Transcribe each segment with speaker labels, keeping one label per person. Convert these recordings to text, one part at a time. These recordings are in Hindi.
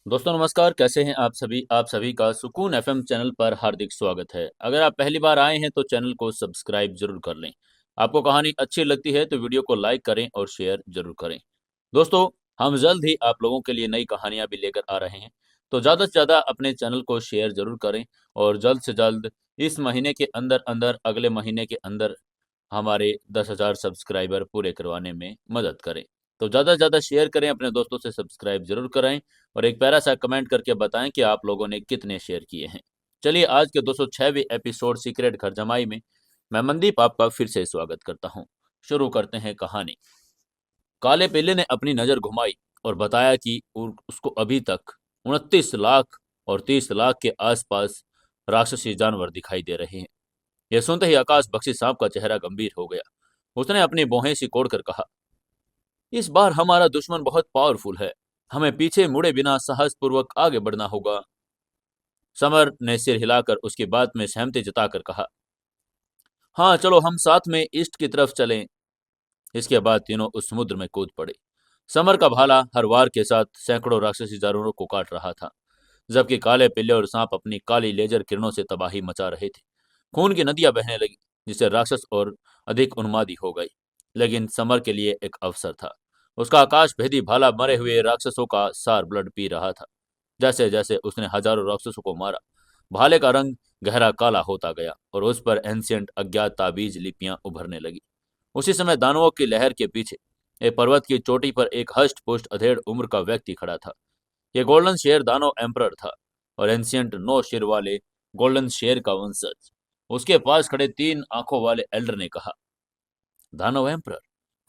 Speaker 1: दोस्तों नमस्कार, कैसे हैं आप सभी का सुकून एफएम चैनल पर हार्दिक स्वागत है। अगर आप पहली बार आए हैं तो चैनल को सब्सक्राइब जरूर कर लें। आपको कहानी अच्छी लगती है तो वीडियो को लाइक करें और शेयर जरूर करें। दोस्तों, हम जल्द ही आप लोगों के लिए नई कहानियां भी लेकर आ रहे हैं, तो ज़्यादा से ज़्यादा अपने चैनल को शेयर जरूर करें और जल्द से जल्द इस महीने के अंदर अंदर अगले महीने के अंदर हमारे 10,000 सब्सक्राइबर पूरे करवाने में मदद करें। तो ज़्यादा से ज़्यादा शेयर करें, अपने दोस्तों से सब्सक्राइब जरूर कराएं और एक प्यारा सा कमेंट करके बताएं कि आप लोगों ने कितने शेयर किए हैं। चलिए, आज के 206वें एपिसोड सीक्रेट घर जमाई में मैं मनदीप आपका फिर से स्वागत करता हूं। शुरू करते हैं कहानी। काले पिल्ले ने अपनी नज़र घुमाई और बताया कि उसको अभी तक 29 लाख और 30 लाख के आसपास राक्षसी जानवर दिखाई दे रहे हैं। यह सुनते ही आकाश बख्शी सांप का चेहरा गंभीर हो गया। उसने अपनी भौहें सिकोड़कर कहा, इस बार हमारा दुश्मन बहुत पावरफुल है। हमें पीछे मुड़े बिना साहस पूर्वक आगे बढ़ना होगा। समर ने सिर हिलाकर उसकी बात में सहमति जताकर कहा, हाँ चलो, हम साथ में ईस्ट की तरफ चलें। इसके बाद तीनों उस समुद्र में कूद पड़े। समर का भाला हर वार के साथ सैकड़ों राक्षसी जानवरों को काट रहा था, जबकि काले पिल्ले और सांप अपनी काली लेजर किरणों से तबाही मचा रहे थे। खून की नदियां बहने लगी, जिससे राक्षस और अधिक उन्मादी हो गई। लेकिन समर के लिए एक अवसर था। उसका आकाश भेदी भाला मरे हुए राक्षसों का सार ब्लड पी रहा था। जैसे जैसे उसने हजारों राक्षसों को मारा, भाले का रंग गहरा काला होता गया और उस पर एंशियंट अज्ञात ताबीज लिपियां उभरने लगी। उसी समय दानवों की लहर के पीछे एक पर्वत की चोटी पर एक हष्ट पुष्ट अधेड़ उम्र का व्यक्ति खड़ा था। यह गोल्डन शेर दानव एम्परर था और एंशियंट 9 सिर वाले गोल्डन शेर का वंशज। उसके पास खड़े 3 आंखों वाले एल्डर ने कहा, दानव एम्परर,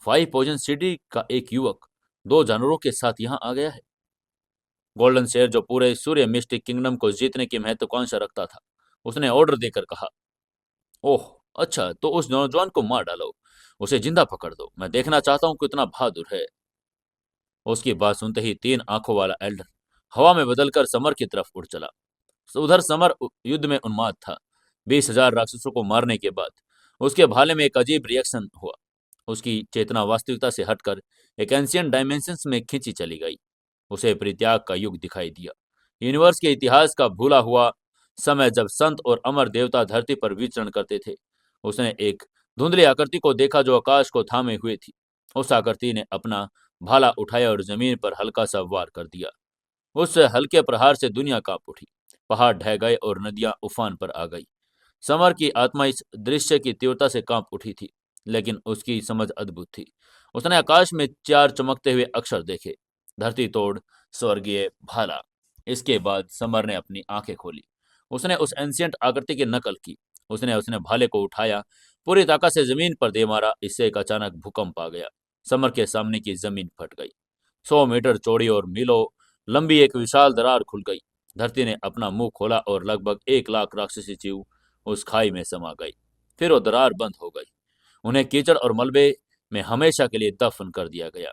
Speaker 1: 5 पॉइजन सिटी का एक युवक 2 जानवरों के साथ यहाँ आ गया है। गोल्डन शेर, जो पूरे सूर्य मिस्टिक किंगडम को जीतने की महत्वाकांक्षा रखता था, उसने ऑर्डर देकर कहा, ओह अच्छा, तो उस नौजवान को मार डालो, उसे जिंदा पकड़ दो। मैं देखना चाहता हूँ कितना बहादुर है। उसकी बात सुनते ही 3 आंखों वाला एल्डर हवा में बदलकर समर की तरफ उड़ चला। उधर समर युद्ध में उन्माद था। 20,000 राक्षसों को मारने के बाद उसके भाले में एक अजीब रिएक्शन हुआ। उसकी चेतना वास्तविकता से हटकर एक एंशियंट डायमेंशंस में खींची चली गई। उसे परित्याग का युग दिखाई दिया। यूनिवर्स के इतिहास का भूला हुआ समय, जब संत और अमर देवता धरती पर विचरण करते थे। उसने एक धुंधली आकृति को देखा जो आकाश को थामे हुए थी। उस आकृति ने अपना भाला उठाया और जमीन पर हल्का सा वार कर दिया। उस हल्के प्रहार से दुनिया कांप उठी। पहाड़ ढह गए और नदियां उफान पर आ गई। समर की आत्मा इस दृश्य की तीव्रता से कांप उठी थी, लेकिन उसकी समझ अद्भुत थी। उसने आकाश में 4 चमकते हुए अक्षर देखे, धरती तोड़ स्वर्गीय भाला। इसके बाद समर ने अपनी आंखें खोली। उसने उस एंशियंट आकृति की नकल की। उसने उसने भाले को उठाया, पूरी ताकत से जमीन पर दे मारा। इससे एक अचानक भूकंप आ गया। समर के सामने की जमीन फट गई। 100 मीटर चौड़ी और मीलों लंबी एक विशाल दरार खुल गई। धरती ने अपना मुंह खोला और लगभग 1 लाख राक्षसी जीव उस खाई में समा गई। फिर वो दरार बंद हो गई। उन्हें कीचड़ और मलबे में हमेशा के लिए दफन कर दिया गया।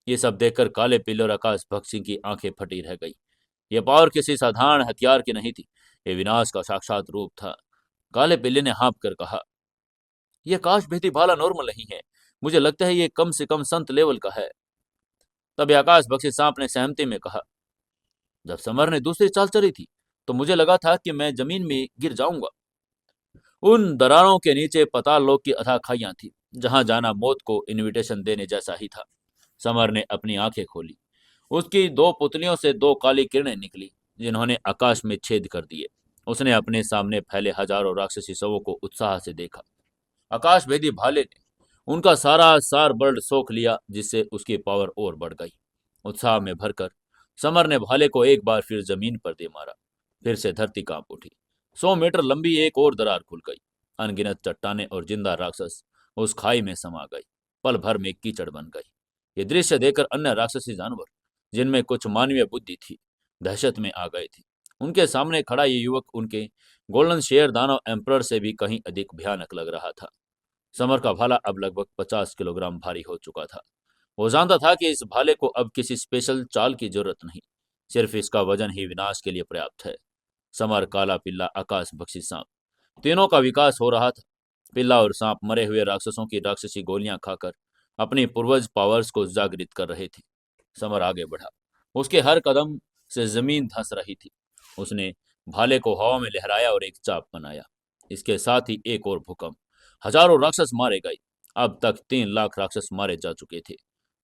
Speaker 1: ये सब देखकर काले पीले और आकाश भक्सी की आंखें फटी रह गई। यह पावर किसी साधारण हथियार की नहीं थी, ये विनाश का साक्षात रूप था। काले पिल्ले ने हाँप कर कहा, यह आकाश भेदी भाला नॉर्मल नहीं है। मुझे लगता है ये कम से कम संत लेवल का है। तब आकाश बख्शी सांप ने सहमति में कहा, जब समर ने दूसरी चाल चली थी तो मुझे लगा था कि मैं जमीन में गिर जाऊंगा। उन दरारों के नीचे पाताल लोक की अथाह खाइयां थी, जहां जाना मौत को इनविटेशन देने जैसा ही था। समर ने अपनी आंखें खोली। उसकी 2 पुतलियों से 2 काली किरणें निकली, जिन्होंने आकाश में छेद कर दिए। उसने अपने सामने फैले हजारों राक्षसी शवों को उत्साह से देखा। आकाश भेदी भाले ने उनका सारा सार बर्ड सोख लिया, जिससे उसकी पावर और बढ़ गई। उत्साह में भरकर समर ने भाले को एक बार फिर जमीन पर दे मारा। फिर से धरती कांप उठी। 100 मीटर लंबी एक और दरार खुल गई। अनगिनत चट्टाने और जिंदा राक्षस उस खाई में समा गई, पल भर में कीचड़ बन गई। ये दृश्य देखकर अन्य राक्षसी जानवर, जिनमें कुछ मानवीय बुद्धि थी, दहशत में आ गए थे। उनके सामने खड़ा ये युवक उनके गोल्डन शेयर दानव एम्परर से भी कहीं अधिक भयानक लग रहा था। समर का भाला अब लगभग 50 किलोग्राम भारी हो चुका था। वो जानता था कि इस भाले को अब किसी स्पेशल चाल की जरूरत नहीं, सिर्फ इसका वजन ही विनाश के लिए पर्याप्त है। समर, काला पिल्ला, आकाश बख्शी सांप, तीनों का विकास हो रहा था। पिल्ला और सांप मरे हुए राक्षसों की राक्षसी गोलियां खाकर अपनी पूर्वज पावर्स को जागृत कर रहे थे। समर आगे बढ़ा। उसके हर कदम से जमीन धंस रही थी। उसने भाले को हवा में लहराया और एक चाप बनाया। इसके साथ ही एक और भूकंप। हजारों राक्षस मारे गए। अब तक 3 लाख राक्षस मारे जा चुके थे।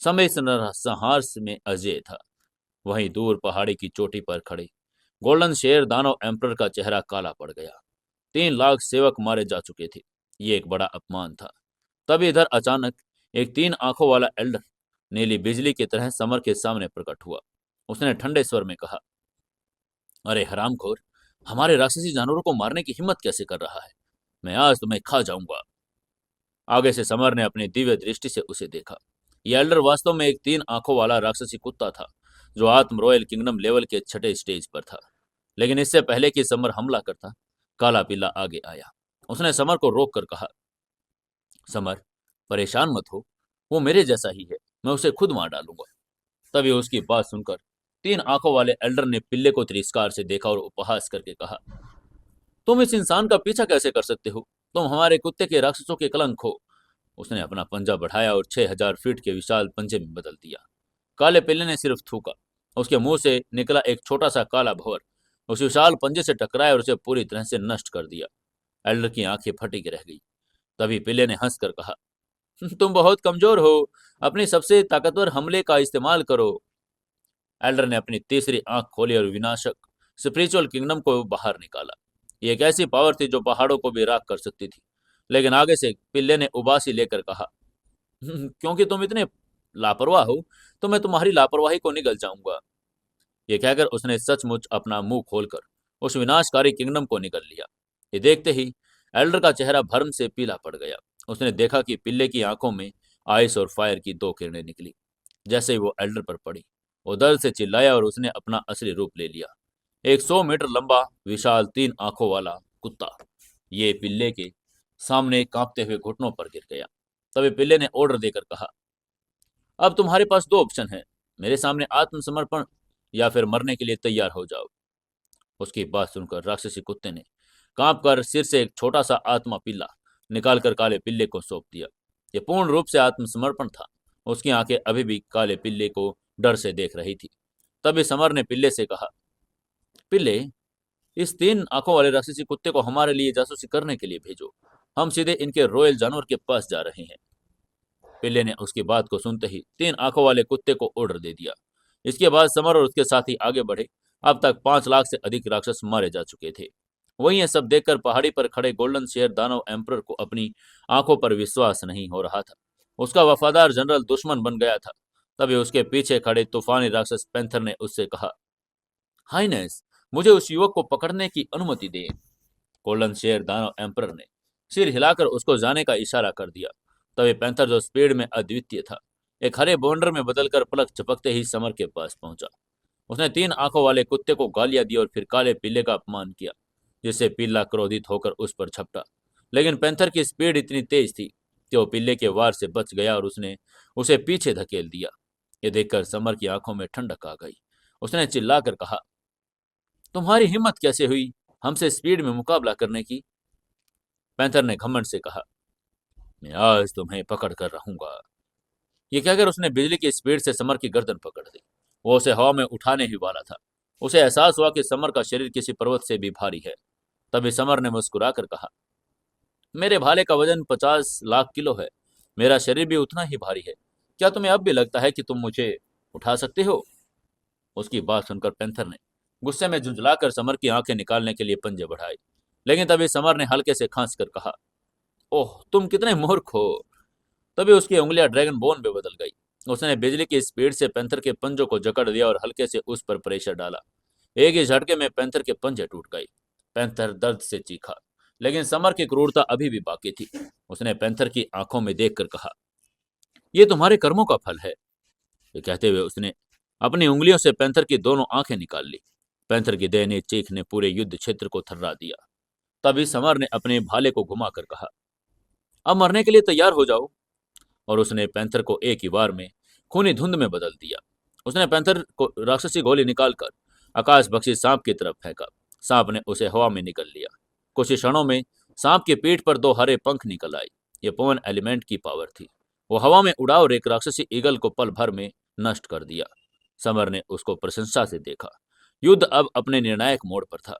Speaker 1: समय इस संहार में अजय था। वहीं दूर पहाड़ी की चोटी पर खड़े गोल्डन शेर दानव एम्पर का चेहरा काला पड़ गया। 3 लाख सेवक मारे जा चुके थे। ये एक बड़ा अपमान था। तभी इधर अचानक एक 3 आंखों वाला एल्डर नीली बिजली की तरह समर के सामने प्रकट हुआ। उसने ठंडे स्वर में कहा, अरे हरामखोर, हमारे राक्षसी जानवरों को मारने की हिम्मत कैसे कर रहा है? मैं आज तुम्हें खा जाऊंगा। आगे से समर ने अपनी दिव्य दृष्टि से उसे देखा। यह एल्डर वास्तव में एक 3 आंखों वाला राक्षसी कुत्ता था, जो आत्म रॉयल किंगडम लेवल के छठे स्टेज पर था। लेकिन इससे पहले कि समर हमला करता, काला पिल्ला आगे आया। उसने समर को रोक कर कहा, समर, परेशान मत हो, वो मेरे जैसा ही है, मैं उसे खुद मार डालूंगा। तभी उसकी बात सुनकर 3 आंखों वाले एल्डर ने पिल्ले को तिरस्कार से देखा और उपहास करके कहा, तुम इस इंसान का पीछा कैसे कर सकते हो? तुम हमारे कुत्ते के राक्षसों के कलंक हो। उसने अपना पंजा बढ़ाया और 6,000 फीट के विशाल पंजे में बदल दिया। काले पिल्ले ने सिर्फ थूका। उसके मुंह से निकला एक छोटा सा काला भंवर उस विशाल पंजे से टकराया और उसे पूरी तरह से नष्ट कर दिया। एल्डर की आंखें फटी रह गई। तभी पिल्ले ने हंसकर कहा, तुम बहुत कमजोर हो, अपनी सबसे ताकतवर हमले का इस्तेमाल करो। एल्डर ने अपनी तीसरी आंख खोली और विनाशक स्पिरिचुअल किंगडम को बाहर निकाला। ये एक ऐसी पावर थी जो पहाड़ों को भी राख कर सकती थी। लेकिन आगे से पिल्ले ने उबासी लेकर कहा, क्योंकि तुम इतने लापरवाह हो, तो मैं तुम्हारी लापरवाही को निगल जाऊंगा। ये कहकर उसने सचमुच अपना मुंह खोलकर उस विनाशकारी किंगडम को निगल लिया। ये देखते ही एल्डर का चेहरा भर्म से पीला पड़ गया। उसने देखा कि पिल्ले की आंखों में आइस और फायर की 2 किरणें निकली। जैसे ही वो एल्डर पर पड़ी, वो दर्द से चिल्लाया और उसने अपना असली रूप ले लिया। एक 100 मीटर लंबा विशाल 3 आंखों वाला कुत्ता ये पिल्ले के सामने कांपते हुए घुटनों पर गिर गया। तभी पिल्ले ने ऑर्डर देकर कहा, अब तुम्हारे पास 2 ऑप्शन है, मेरे सामने आत्मसमर्पण या फिर मरने के लिए तैयार हो जाओ। उसकी बात सुनकर राक्षसी कुत्ते ने कांप कर सिर से एक छोटा सा आत्मा पिल्ला निकालकर काले पिल्ले को सौंप दिया। ये पूर्ण रूप से आत्मसमर्पण था। उसकी आंखें अभी भी काले पिल्ले को डर से देख रही थी। तभी समर ने पिल्ले से कहा, पिल्ले, इस 3 आंखों वाले राक्षसी कुत्ते को हमारे लिए जासूसी करने के लिए भेजो। हम सीधे इनके रॉयल जानवर के पास जा रहे हैं। पिल्ले ने उसकी बात को सुनते ही 3 आंखों वाले कुत्ते को ऑर्डर दे दिया। इसके बाद समर और उसके साथी आगे बढ़े। अब तक 5 लाख से अधिक राक्षस मारे जा चुके थे। वहीं यह सब देखकर पहाड़ी पर खड़े गोल्डन शेयर दानव एम्परर को अपनी आंखों पर विश्वास नहीं हो रहा था। उसका वफादार जनरल दुश्मन बन गया था। तभी उसके पीछे खड़े तूफानी राक्षस पैंथर ने उससे कहा, हाइनेस, मुझे उस युवक को पकड़ने की अनुमति दे। गोल्डन शेयर दानव एम्परर ने सिर हिलाकर उसको जाने का इशारा कर दिया। तभी पैंथर, जो स्पीड में अद्वितीय था, एक हरे बॉन्डर में बदलकर पलक झपकते ही समर के पास पहुंचा। उसने 3 आंखों वाले कुत्ते को गालियां दी और फिर काले पिल्ले का अपमान किया, जिससे पिल्ला क्रोधित होकर उस पर झपटा। लेकिन पैंथर की स्पीड इतनी तेज थी कि वो पिल्ले के वार से बच गया और उसने उसे पीछे धकेल दिया। ये देखकर समर की आंखों में ठंडक आ गई। उसने चिल्लाकर कहा, तुम्हारी हिम्मत कैसे हुई हमसे स्पीड में मुकाबला करने की? पैंथर ने घमंड से कहा, मैं आज तुम्हें पकड़ कर रहूंगा। ये कहकर उसने बिजली की स्पीड से समर की गर्दन पकड़ ली। वो उसे हवा में उठाने ही वाला था। उसे एहसास हुआ कि समर का शरीर किसी पर्वत से भी भारी है। तभी समर ने मुस्कुराकर कहा, मेरे भाले का वजन 50 लाख किलो है। मेरा शरीर भी उतना ही भारी है। क्या तुम्हें अब भी लगता है कि तुम मुझे उठा सकते हो? उसकी बात सुनकर पैंथर ने गुस्से में झुंझलाकर समर की आंखें निकालने के लिए पंजे बढ़ाए। लेकिन तभी समर ने हल्के से खांस कर कहा, ओह, तुम कितने मूर्ख हो। तभी उसकी उंगलियां ड्रैगन बोन में बदल गई। उसने बिजली की स्पीड से पैंथर के पंजों को जकड़ दिया और हल्के से उस पर प्रेशर डाला। एक ही झटके में पैंथर के पंजे टूट गए। पैंथर दर्द से चीखा, लेकिन समर की क्रूरता अभी भी बाकी थी। उसने पैंथर की आंखों में देखकर कहा, यह तुम्हारे कर्मों का फल है। ये कहते हुए उसने अपनी उंगलियों से पैंथर की दोनों आंखें निकाल ली। पैंथर की दयनीय चीख ने पूरे युद्ध क्षेत्र को थर्रा दिया। तभी समर ने अपने भाले को घुमाकर कहा, अब मरने के लिए तैयार हो जाओ। और उसने पैंथर को एक ही बार में खूनी धुंध में बदल दिया। उसने पैंथर को राक्षसी गोली निकालकर आकाश बख्शी सांप की तरफ फेंका। सांप ने उसे हवा में निकल लिया। कुछ ही क्षणों में सांप की पीठ पर 2 हरे पंख निकल आए। ये पवन एलिमेंट की पावर थी। वो हवा में उड़ा और एक राक्षसी ईगल को पल भर में नष्ट कर दिया। समर ने उसको प्रशंसा से देखा। युद्ध अब अपने निर्णायक मोड़ पर था।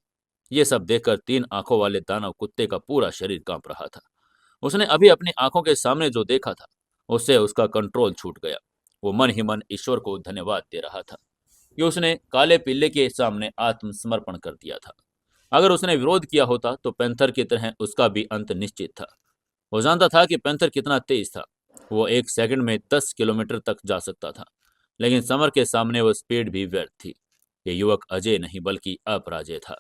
Speaker 1: ये सब देखकर 3 आंखों वाले दानव कुत्ते का पूरा शरीर कांप रहा था। उसने अभी अपनी आंखों के सामने जो देखा था, उससे उसका कंट्रोल छूट गया। वो मन ही मन ईश्वर को धन्यवाद दे रहा था कि उसने काले पिल्ले के सामने आत्मसमर्पण कर दिया था। अगर उसने विरोध किया होता तो पैंथर की तरह उसका भी अंत निश्चित था। वो जानता था कि पैंथर कितना तेज था। वो 1 सेकंड में 10 किलोमीटर तक जा सकता था, लेकिन समर के सामने वो स्पीड भी व्यर्थ थी। ये युवक अजय नहीं बल्कि अपराजय था।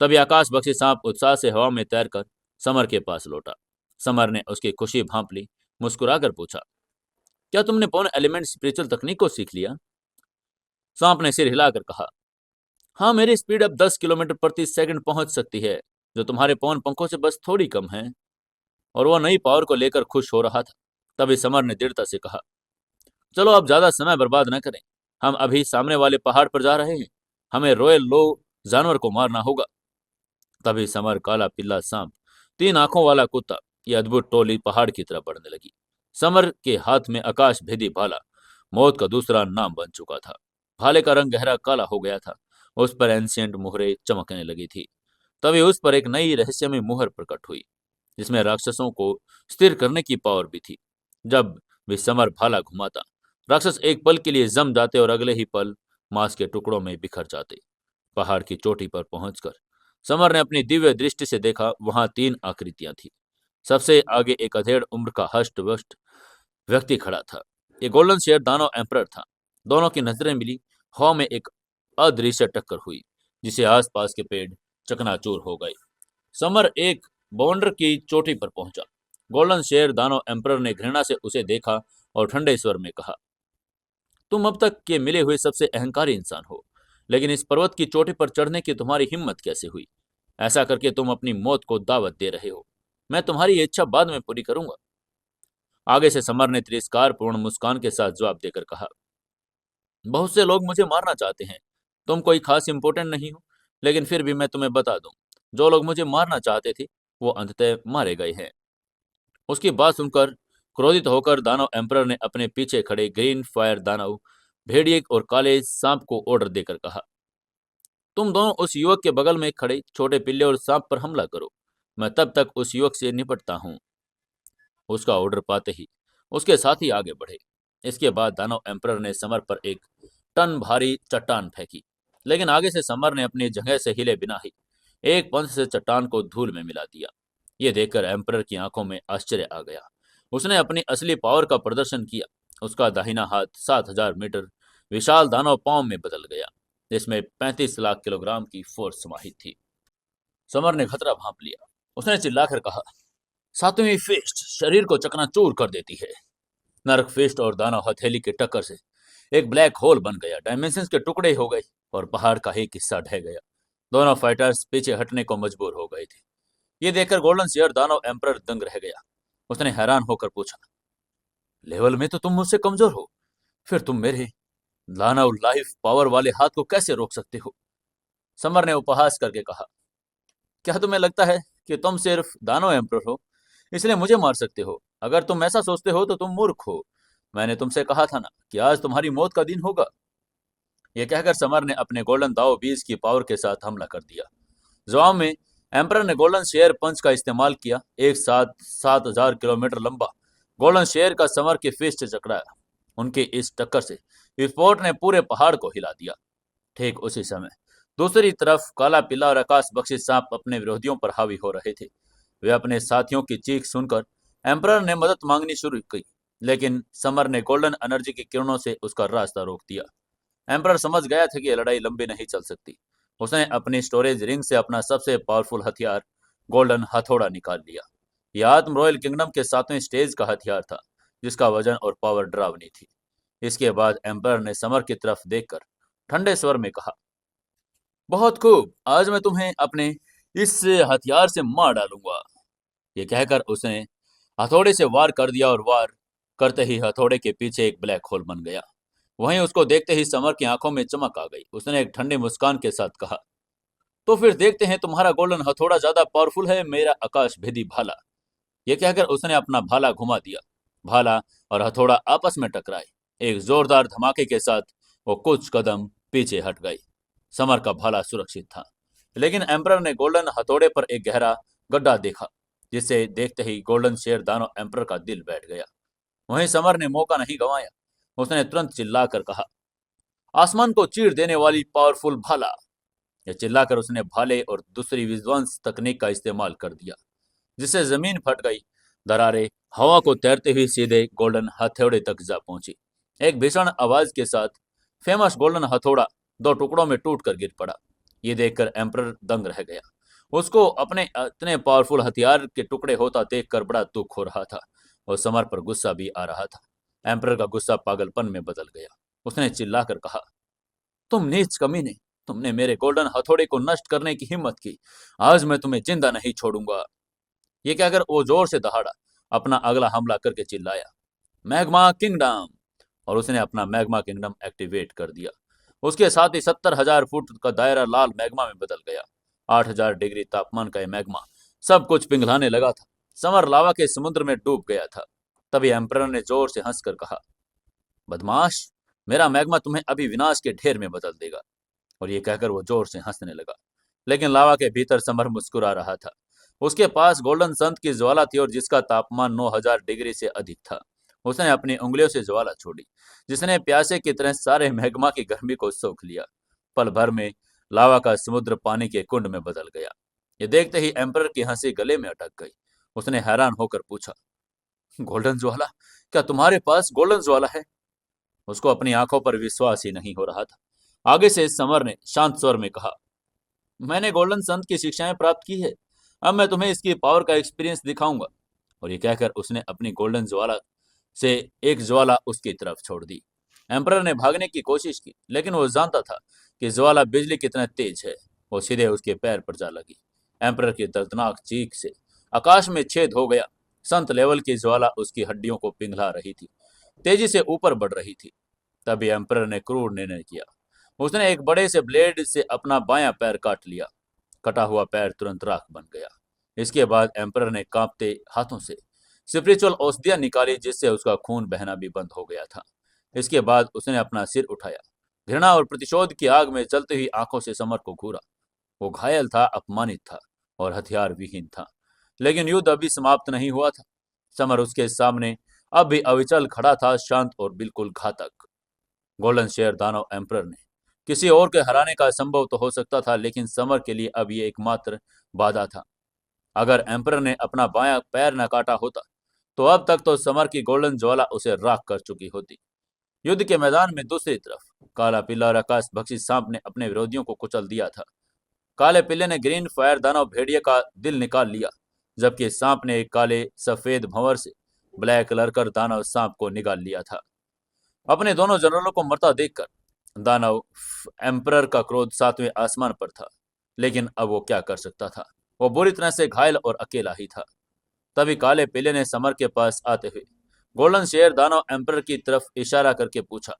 Speaker 1: तभी आकाश बख्शी सांप उत्साह से हवा में तैरकर समर के पास लौटा। समर ने उसकी खुशी भांप ली, मुस्कुराकर पूछा, क्या तुमने पौन एलिमेंट स्पिरिचुअल तकनीक को सीख लिया? सांप ने सिर हिलाकर कहा, हाँ, मेरी स्पीड अब 10 किलोमीटर प्रति सेकंड पहुंच सकती है, जो तुम्हारे पौन पंखों से बस थोड़ी कम है। और वह नई पावर को लेकर खुश हो रहा था। तभी समर ने दृढ़ता से कहा, चलो अब ज्यादा समय बर्बाद न करें। हम अभी सामने वाले पहाड़ पर जा रहे हैं। हमें रॉयल लो जानवर को मारना होगा। तभी समर, काला पिल्ला सांप, 3 आंखों वाला कुत्ता, ये अद्भुत टोली पहाड़ की तरफ बढ़ने लगी। समर के हाथ में आकाश भेदी भाला मौत का दूसरा नाम बन चुका था। भाले का रंग गहरा काला हो गया था। उस पर एंशियंट मुहरें चमकने लगी थी। तभी उस पर एक नई रहस्यमय मुहर प्रकट हुई, जिसमें राक्षसों को स्थिर करने की पावर भी थी। जब वे समर भाला घुमाता, राक्षस एक पल के लिए जम जाते और अगले ही पल मांस के टुकड़ों में बिखर जाते। पहाड़ की चोटी पर पहुंचकर समर ने अपनी दिव्य दृष्टि से देखा, वहां 3 आकृतियां थी। सबसे आगे एक अधेड़ उम्र का हष्ट वष्ट व्यक्ति खड़ा था। ये गोल्डन शेयर दानव एम्परर था। दोनों की नजरें मिली। हवा में एक अदृश्य टक्कर हुई, जिसे आसपास के पेड़ चकनाचूर हो गए। समर एक बाउंडर की चोटी पर पहुंचा। गोल्डन शेयर दानव एम्परर ने घृणा से उसे देखा और ठंडे स्वर में कहा, तुम अब तक के मिले हुए सबसे अहंकारी इंसान हो, लेकिन इस पर्वत की चोटी पर चढ़ने की तुम्हारी हिम्मत कैसे हुई? ऐसा करके तुम अपनी मौत को दावत दे रहे हो। मैं तुम्हारी ये इच्छा बाद में पूरी करूंगा। आगे से समर ने तिरस्कारपूर्ण मुस्कान के साथ जवाब देकर कहा, बहुत से लोग मुझे मारना चाहते हैं। तुम कोई खास इंपॉर्टेंट नहीं हो, लेकिन फिर भी मैं तुम्हें बता दूं, जो लोग मुझे मारना चाहते थे वो अंततः मारे गए हैं। उसकी बात सुनकर क्रोधित होकर दानव एम्परर ने अपने पीछे खड़े ग्रीन फायर दानव भेड़िए और काले सांप को ऑर्डर देकर कहा, तुम दोनों उस युवक के बगल में खड़े छोटे पिल्ले और सांप पर हमला करो। मैं तब तक उस युवक से निपटता हूँ। उसका ऑर्डर पाते ही उसके साथी आगे बढ़े। इसके बाद दानव एम्परर ने समर पर 1 टन भारी चट्टान फेंकी, लेकिन आगे से समर ने अपनी जगह से हिले बिना ही एक पंच से चट्टान को धूल में मिला दिया। ये देखकर एम्परर की आंखों में आश्चर्य आ गया। उसने अपनी असली पावर का प्रदर्शन किया। उसका दाहिना हाथ 7,000 मीटर विशाल दानव पांव में बदल गया, जिसमें 35 लाख किलोग्राम की फोर्स समाहित थी। समर ने खतरा भांप लिया। उसने चिल्लाकर कहा, सातवीं फिस्ट शरीर को चकनाचूर कर देती है। नर्क फिस्ट और दानव हथेली की टक्कर से एक ब्लैक होल बन गया। डायमेंशंस के टुकड़े हो गए और पहाड़ का एक हिस्सा ढह गया। दोनों फाइटर्स पीछे हटने को मजबूर हो गए थे। ये देखकर गोल्डन शेयर दानव एम्परर दंग रह गया। उसने हैरान होकर पूछा, लेवल में तो तुम मुझसे कमजोर हो, फिर तुम मेरे दानव लाइफ पावर वाले हाथ को कैसे रोक सकते हो? समर ने उपहास करके कहा, क्या तुम्हें लगता है कि तुम सिर्फ दानव एम्परर हो इसलिए मुझे मार सकते हो? अगर तुम ऐसा सोचते हो तो तुम मूर्ख हो। मैंने तुमसे कहा था ना कि आज तुम्हारी मौत का दिन होगा। यह कहकर समर ने अपने गोल्डन दाव बीज की पावर के साथ हमला कर दिया। जवाब में एम्परर ने गोल्डन शेयर पंच का इस्तेमाल किया। एक साथ 7,000 किलोमीटर लंबा गोल्डन शेयर का समर के फिस्ट से टकराया। उनकी इस टक्कर से विस्फोट ने पूरे पहाड़ को हिला दिया। ठीक उसी समय दूसरी तरफ काला पिल्ला और आकाश बख्शी सांप अपने विरोधियों पर हावी हो रहे थे। वे अपने साथियों की चीख सुनकर एम्परर ने मदद मांगनी शुरू की, लेकिन समर ने गोल्डन एनर्जी की किरणों से उसका रास्ता रोक दिया। एम्परर समझ गया था कि यह लड़ाई लंबी नहीं चल सकती। उसने अपनी स्टोरेज रिंग से अपना सबसे पावरफुल हथियार गोल्डन हथौड़ा निकाल लिया। यह आत्म रॉयल किंगडम के 7वें स्टेज का हथियार था, जिसका वजन और पावर डरावनी थी। इसके बाद एम्परर ने समर की तरफ देखकर ठंडे स्वर में कहा, बहुत खूब, आज मैं तुम्हें अपने इस हथियार से मार डालूंगा। ये कहकर उसने हथौड़े से वार कर दिया और वार करते ही हथौड़े के पीछे एक ब्लैक होल बन गया। वहीं उसको देखते ही समर की आंखों में चमक आ गई। उसने एक ठंडी मुस्कान के साथ कहा, तो फिर देखते हैं तुम्हारा गोल्डन हथौड़ा ज्यादा पावरफुल है मेरा आकाश भेदी भाला। ये कहकर उसने अपना भाला घुमा दिया। भाला और हथौड़ा आपस में टकराए। एक जोरदार धमाके के साथ वो कुछ कदम पीछे हट गई। समर का भाला सुरक्षित था, लेकिन एम्परर ने गोल्डन हथौड़े पर एक गहरा गड्ढा देखा, जिसे देखते ही गोल्डन शेर दानव एम्परर का दिल बैठ गया। वहीं समर ने मौका नहीं गंवाया। उसने तुरंत चिल्लाकर कहा, आसमान को चीर देने वाली पावरफुल भाला। यह चिल्लाकर उसने भाले और दूसरी विध्वंस तकनीक का इस्तेमाल कर दिया, जिससे जमीन फट गई। दरारें हवा को तैरते हुए सीधे गोल्डन हथौड़े तक जा पहुंची। एक भीषण आवाज के साथ फेमस गोल्डन हथौड़ा दो टुकड़ों में टूटकर गिर पड़ा। ये देखकर एम्परर दंग रह गया। उसको अपने इतने पावरफुल हथियार के टुकड़े होता देखकर बड़ा दुख हो रहा था और समर पर गुस्सा भी आ रहा था। एम्परर का गुस्सा पागलपन में बदल गया। उसने चिल्लाकर कहा, तुम नीच कमीने, तुमने मेरे गोल्डन हथौड़े को नष्ट करने की हिम्मत की। आज मैं तुम्हें जिंदा नहीं छोड़ूंगा। ये कहकर वो जोर से दहाड़ा, अपना अगला हमला करके चिल्लाया, मैग्मा किंगडम। और उसने अपना मैग्मा किंगडम एक्टिवेट कर दिया। उसके साथ ही 70,000 फुट का दायरा लाल मैग्मा में बदल गया। 8,000 डिग्री तापमान का यह मैग्मा सब कुछ पिघलाने लगा था। समर लावा के समुद्र में डूब गया था। तभी एम्परर ने जोर से हंसकर कहा, बदमाश, मेरा मैग्मा तुम्हें अभी विनाश के ढेर में बदल देगा। और ये कहकर वो जोर से हंसने लगा, लेकिन लावा के भीतर समर मुस्कुरा रहा था। उसके पास गोल्डन संत की ज्वाला थी और जिसका तापमान 9,000 डिग्री से अधिक था। उसने अपनी उंगलियों से ज्वाला छोड़ी, जिसने प्यासे की तरह सारे मैग्मा की गर्मी को सोख लिया। पल भर में लावा का समुद्र पानी के कुंड में बदल गया। ये देखते ही एम्परर की हंसी गले में अटक गई। उसने हैरान होकर पूछा, गोल्डन ज्वाला? क्या तुम्हारे पास गोल्डन ज्वाला है? उसको अपनी आंखों पर विश्वास ही नहीं हो रहा था। आगे से समर ने शांत स्वर में कहा, मैंने गोल्डन संत की शिक्षाएं प्राप्त की है। अब मैं तुम्हें इसकी पावर का एक्सपीरियंस दिखाऊंगा। और ये कहकर उसने अपनी गोल्डन ज्वाला से एक ज्वाला उसकी तरफ छोड़ दी। एम्परर ने भागने की कोशिश की, लेकिन वो जानता था कि ज्वाला बिजली कितना तेज है। वो सीधे उसके पैर पर जा लगी। एम्परर की दर्दनाक चीख से आकाश में छेद हो गया। संत लेवल की ज्वाला उसकी हड्डियों को पिघला रही थी, तेजी से ऊपर बढ़ रही थी। तभी एम्परर ने क्रूर निर्णय किया। उसने एक बड़े से ब्लेड से अपना बायां पैर काट लिया। कटा हुआ पैर तुरंत राख बन गया। इसके बाद एम्परर ने कांपते हाथों से स्पिरिचुअल औषधियां निकाली, जिससे उसका खून बहना भी बंद हो गया था। इसके बाद उसने अपना सिर उठाया। घृणा और प्रतिशोध की आग में जलती हुई आंखों से समर को घूरा। वो घायल था, अपमानित था और हथियार विहीन था, लेकिन युद्ध अभी समाप्त नहीं हुआ था। समर उसके सामने अब भी अविचल खड़ा था, शांत और बिल्कुल घातक। गोल्डन शेयर दानव एम्परर ने किसी और के हराने का संभव तो हो सकता था, लेकिन समर के लिए अब ये एकमात्र बाधा था। अगर एम्परर ने अपना बायां पैर न काटा होता, तो अब तक तो समर की गोल्डन ज्वाला उसे राख कर चुकी होती। युद्ध के मैदान में दूसरी तरफ काला पिल्ला और आकाश भक्षी सांप ने अपने विरोधियों को कुचल दिया था। काले पिल्ले ने ग्रीन फायर दानव भेड़िए का दिल निकाल लिया, जबकि सांप ने एक काले सफेद भंवर से ब्लैक लरकर दानव सांप को निकाल लिया था। अपने दोनों जनरलों को मरता देखकर दानव एम्परर का क्रोध सातवें आसमान पर था, लेकिन अब वो क्या कर सकता था? वो बुरी तरह से घायल और अकेला ही था। तभी काले पिल्ले ने समर के पास आते हुए गोल्डन शेयर दानव एम्परर की तरफ इशारा करके पूछा,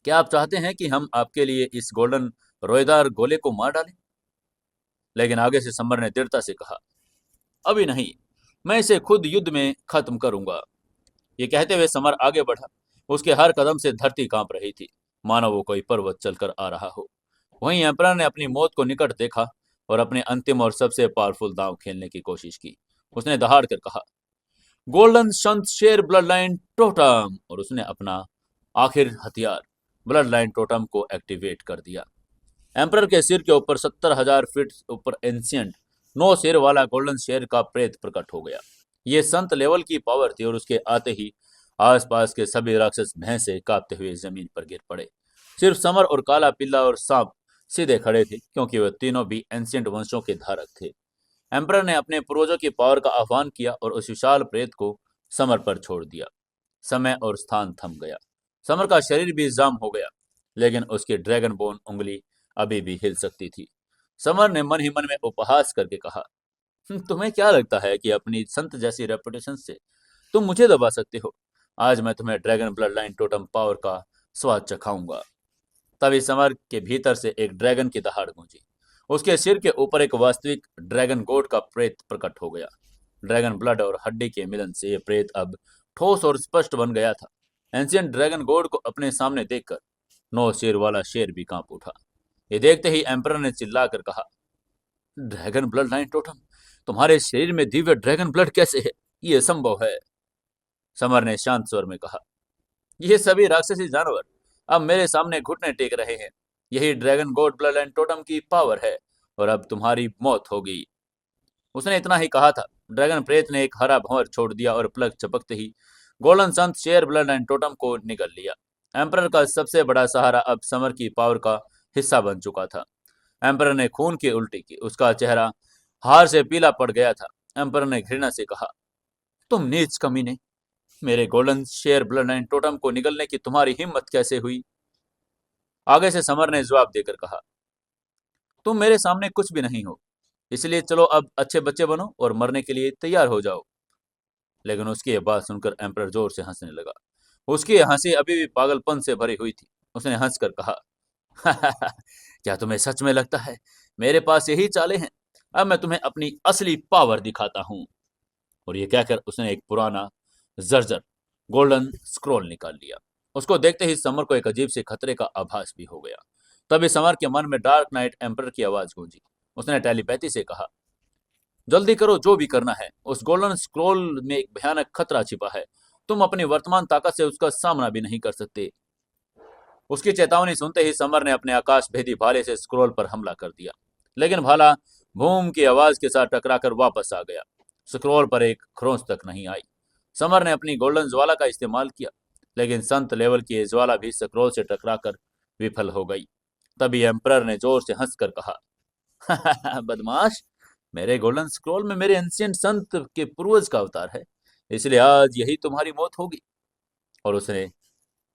Speaker 1: क्या आप चाहते हैं कि हम आपके लिए इस गोल्डन रोएदार गोले को मार डालें? लेकिन आगे से समर ने दृढ़ता से कहा, अभी नहीं, मैं इसे खुद युद्ध में खत्म करूंगा। ये कहते हुए समर आगे बढ़ा। उसके हर कदम से धरती कांप रही थी, मानो वो कोई पर्वत चलकर आ रहा हो। वहीं एम्परर ने अपनी मौत को निकट देखा और अपने अंतिम और सबसे पावरफुल दांव खेलने की कोशिश की। उसने दहाड़ कर कहा, गोल्डन संत शेर ब्लड लाइन टोटम। और उसने अपना आखिर हथियार ब्लड लाइन टोटम को एक्टिवेट कर दिया। एम्परर के सिर के ऊपर 70,000 फीट ऊपर एंशियंट 9 सिर वाला गोल्डन शेर का प्रेत प्रकट हो गया। ये संत लेवल की पावर थी और उसके आते ही आसपास के सभी राक्षस भैंसे कांपते हुए जमीन पर गिर पड़े। सिर्फ समर और काला पिल्ला और सांप सीधे खड़े थे, क्योंकि वे तीनों भी एंशियंट वंशों के धारक थे। एम्परर ने अपने पूर्वजों की पावर का आह्वान किया और उस विशाल प्रेत को समर पर छोड़ दिया। समय और स्थान थम गया। समर का शरीर भी जाम हो गया, लेकिन उसकी ड्रैगन बोन उंगली अभी भी हिल सकती थी। समर ने मन ही मन में उपहास करके कहा, तुम्हें क्या लगता है कि अपनी संत जैसी रेपुटेशन से तुम मुझे दबा सकते हो? आज मैं तुम्हें dragon blood line totem power का स्वाद चखाऊंगा। तभी समर के भीतर से एक ड्रैगन की दहाड़ गूंजी। उसके सिर के ऊपर एक वास्तविक ड्रैगन गोड का प्रेत प्रकट हो गया। ड्रैगन ब्लड और हड्डी के मिलन से यह प्रेत अब ठोस और स्पष्ट बन गया था। एंशियंट ड्रैगन गोड को अपने सामने देखकर 9 सिर वाला शेर भी कांप उठा। ये देखते ही एम्परर ने चिल्लाकर कहा, ड्रैगन ब्लड लाइन टोटम, तुम्हारे शरीर में दिव्य ड्रैगन ब्लड कैसे है? ये संभव है। समर ने शांत स्वर में कहा, ये सभी राक्षसी जानवर अब मेरे सामने घुटने टेक रहे हैं। यही dragon God blood line totem की पावर है और अब तुम्हारी मौत होगी। उसने इतना ही कहा था, ड्रैगन प्रेत ने एक हरा भंवर छोड़ दिया और प्लग चपकते ही गोल्डन संत शेयर ब्लड लाइन टोटम को निगल लिया। एम्परर का सबसे बड़ा सहारा अब समर की पावर का हिस्सा बन चुका था। एम्परर ने खून की उल्टी की, उसका चेहरा हार से पीला पड़ गया था। एम्परर ने घृणा से कहा, तुम नीच कमीने, मेरे golden share blood line totem को निगलने की तुम्हारी हिम्मत कैसे हुई? आगे से समर ने जवाब देकर कहा, तुम मेरे सामने कुछ भी नहीं हो, इसलिए चलो अब अच्छे बच्चे बनो और मरने के लिए तैयार हो जाओ। लेकिन उसकी यह बात सुनकर एम्परर जोर से हंसने लगा। उसकी हंसी अभी भी पागलपन से भरी हुई थी। उसने हंसकर कहा, क्या तुम्हें सच में लगता है मेरे पास यही चालें हैं? अब मैं तुम्हें अपनी असली पावर दिखाता हूं। और ये कहकर उसने एक पुराना जर्जर गोल्डन स्क्रोल निकाल लिया। उसको देखते ही समर को एक अजीब से खतरे का आभास भी हो गया। तभी समर के मन में डार्क नाइट एम्परर की आवाज गूंजी। उसने टेलीपैथी से कहा, जल्दी करो, जो भी करना है। उस गोल्डन स्क्रोल में एक भयानक खतरा छिपा है। तुम अपनी वर्तमान ताकत से उसका सामना भी नहीं कर सकते। उसकी चेतावनी सुनते ही समर ने अपने आकाश भेदी भाले से स्क्रोल पर हमला कर दिया, लेकिन भाला भूम की आवाज के साथ टकराकर वापस आ गया। स्क्रोल पर एक खरोंच तक नहीं आई। समर ने अपनी गोल्डन ज्वाला का इस्तेमाल किया, लेकिन संत लेवल की ज्वाला भी स्क्रोल से टकराकर विफल हो गई। तभी एम्परर ने जोर से हंसकर कहा, बदमाश, मेरे गोल्डन स्क्रोल में मेरे एंशिएंट संत के पूर्वज का अवतार है, इसलिए आज यही तुम्हारी मौत होगी। और उसने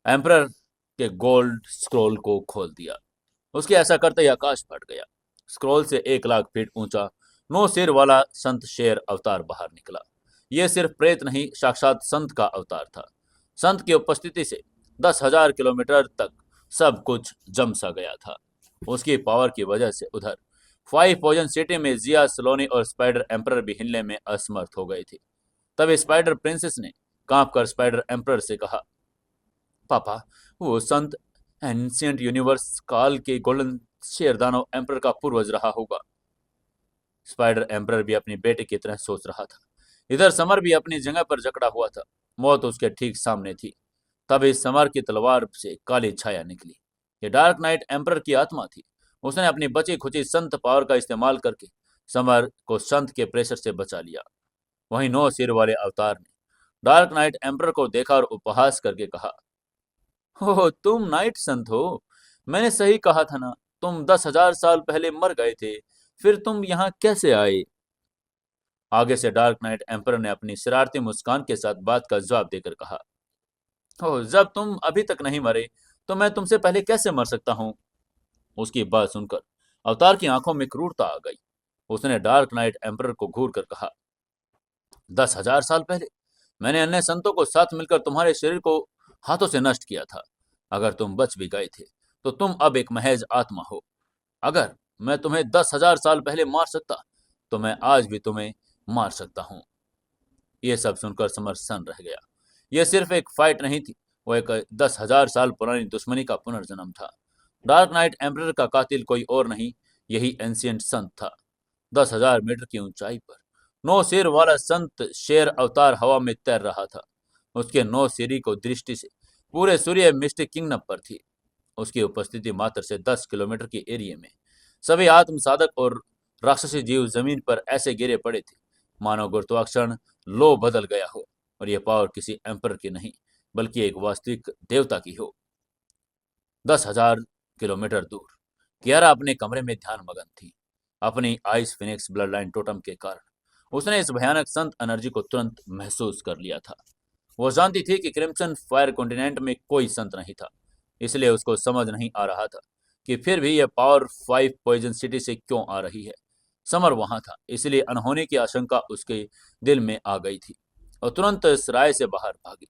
Speaker 1: एम्परर के गोल्ड स्क्रोल को खोल दिया। उसके ऐसा करते ही आकाश फट गया। स्क्रोल से 1 लाख फीट ऊंचा 9 सिर वाला संत शेर अवतार बाहर निकला। यह सिर्फ प्रेत नहीं, साक्षात संत का अवतार था। संत की उपस्थिति से 10,000 किलोमीटर तक सब कुछ जम सा गया था। उसकी पावर की वजह से उधर 5 पॉइजन सिटी में जिया सलोनी और स्पाइडर एम्परर भी हिलने में असमर्थ हो गए थे। तब स्पाइडर प्रिंसेस ने कांपकर स्पाइडर एम्परर से कहा, पापा, वो संत एंशियंट यूनिवर्स काल के गोल्डन शेर दानव एम्परर का पूर्वज रहा होगा। स्पाइडर एम्परर भी अपनी बेटे की तरह सोच रहा था। इधर समर भी अपनी जगह पर जकड़ा हुआ था। मौत उसके ठीक सामने थी। तभी समर की तलवार से काली छाया निकली। ये डार्क नाइट एम्परर की आत्मा थी। उसने अपनी बची खुची संत पावर का इस्तेमाल करके समर को संत के प्रेशर से बचा लिया। वहीं 9 सिर वाले अवतार ने डार्क नाइट एम्परर को देखा और उपहास करके कहा, हो तुम नाइट संत हो? मैंने सही कहा था ना, तुम 10,000 साल पहले मर गए थे, फिर तुम यहाँ कैसे आए? आगे से डार्क नाइट एम्परर ने अपनी शरारती मुस्कान के साथ बात का जवाब देकर कहा, हो जब तुम अभी तक नहीं मरे तो मैं तुमसे पहले कैसे मर सकता हूँ? उसकी बात सुनकर अवतार की आंखों में क्रूरता आ गई। उसने डार्क नाइट एम्परर को घूर कर कहा, 10,000 साल पहले मैंने अन्य संतों को साथ मिलकर तुम्हारे शरीर को हाथों से नष्ट किया था। अगर तुम बच भी गए थे तो तुम अब एक महज आत्मा हो। अगर मैं तुम्हें 10,000 साल पहले मार सकता तो मैं आज भी तुम्हें मार सकता हूँ। ये सब सुनकर समर सन रह गया। यह सिर्फ एक फाइट नहीं थी, वो एक 10,000 साल पुरानी दुश्मनी का पुनर्जन्म था। डार्क नाइट एम्परर का कातिल कोई और नहीं, यही एंशियंट संत था। 10,000 मीटर की ऊंचाई पर 9 सिर वाला संत शेर अवतार हवा में तैर रहा था। उसके 9 सिरी को दृष्टि से पूरे सूर्य मिस्टिक किंगडम पर थी। उसकी उपस्थिति मात्र से 10 किलोमीटर के एरिया में सभी आत्म साधक और राक्षसी जीव जमीन पर ऐसे गिरे पड़े थे मानो गुरुत्वाकर्षण लो बदल गया हो और यह पावर किसी एम्पर की नहीं बल्कि एक वास्तविक देवता की हो। 10,000 किलोमीटर दूर कियारा अपने कमरे में ध्यान मगन थी। अपनी ice Phoenix blood line totem के कारण उसने इस भयानक संत एनर्जी को तुरंत महसूस कर लिया था। वो जानती थी कि क्रिम्सन फायर कॉन्टिनेंट में कोई संत नहीं था, इसलिए उसको समझ नहीं आ रहा था कि फिर भी यह पावर 5 पॉइजन सिटी से क्यों आ रही है। समर वहां था, इसलिए अनहोनी की आशंका उसके दिल में आ गई थी और तुरंत इस राय से बाहर भागी।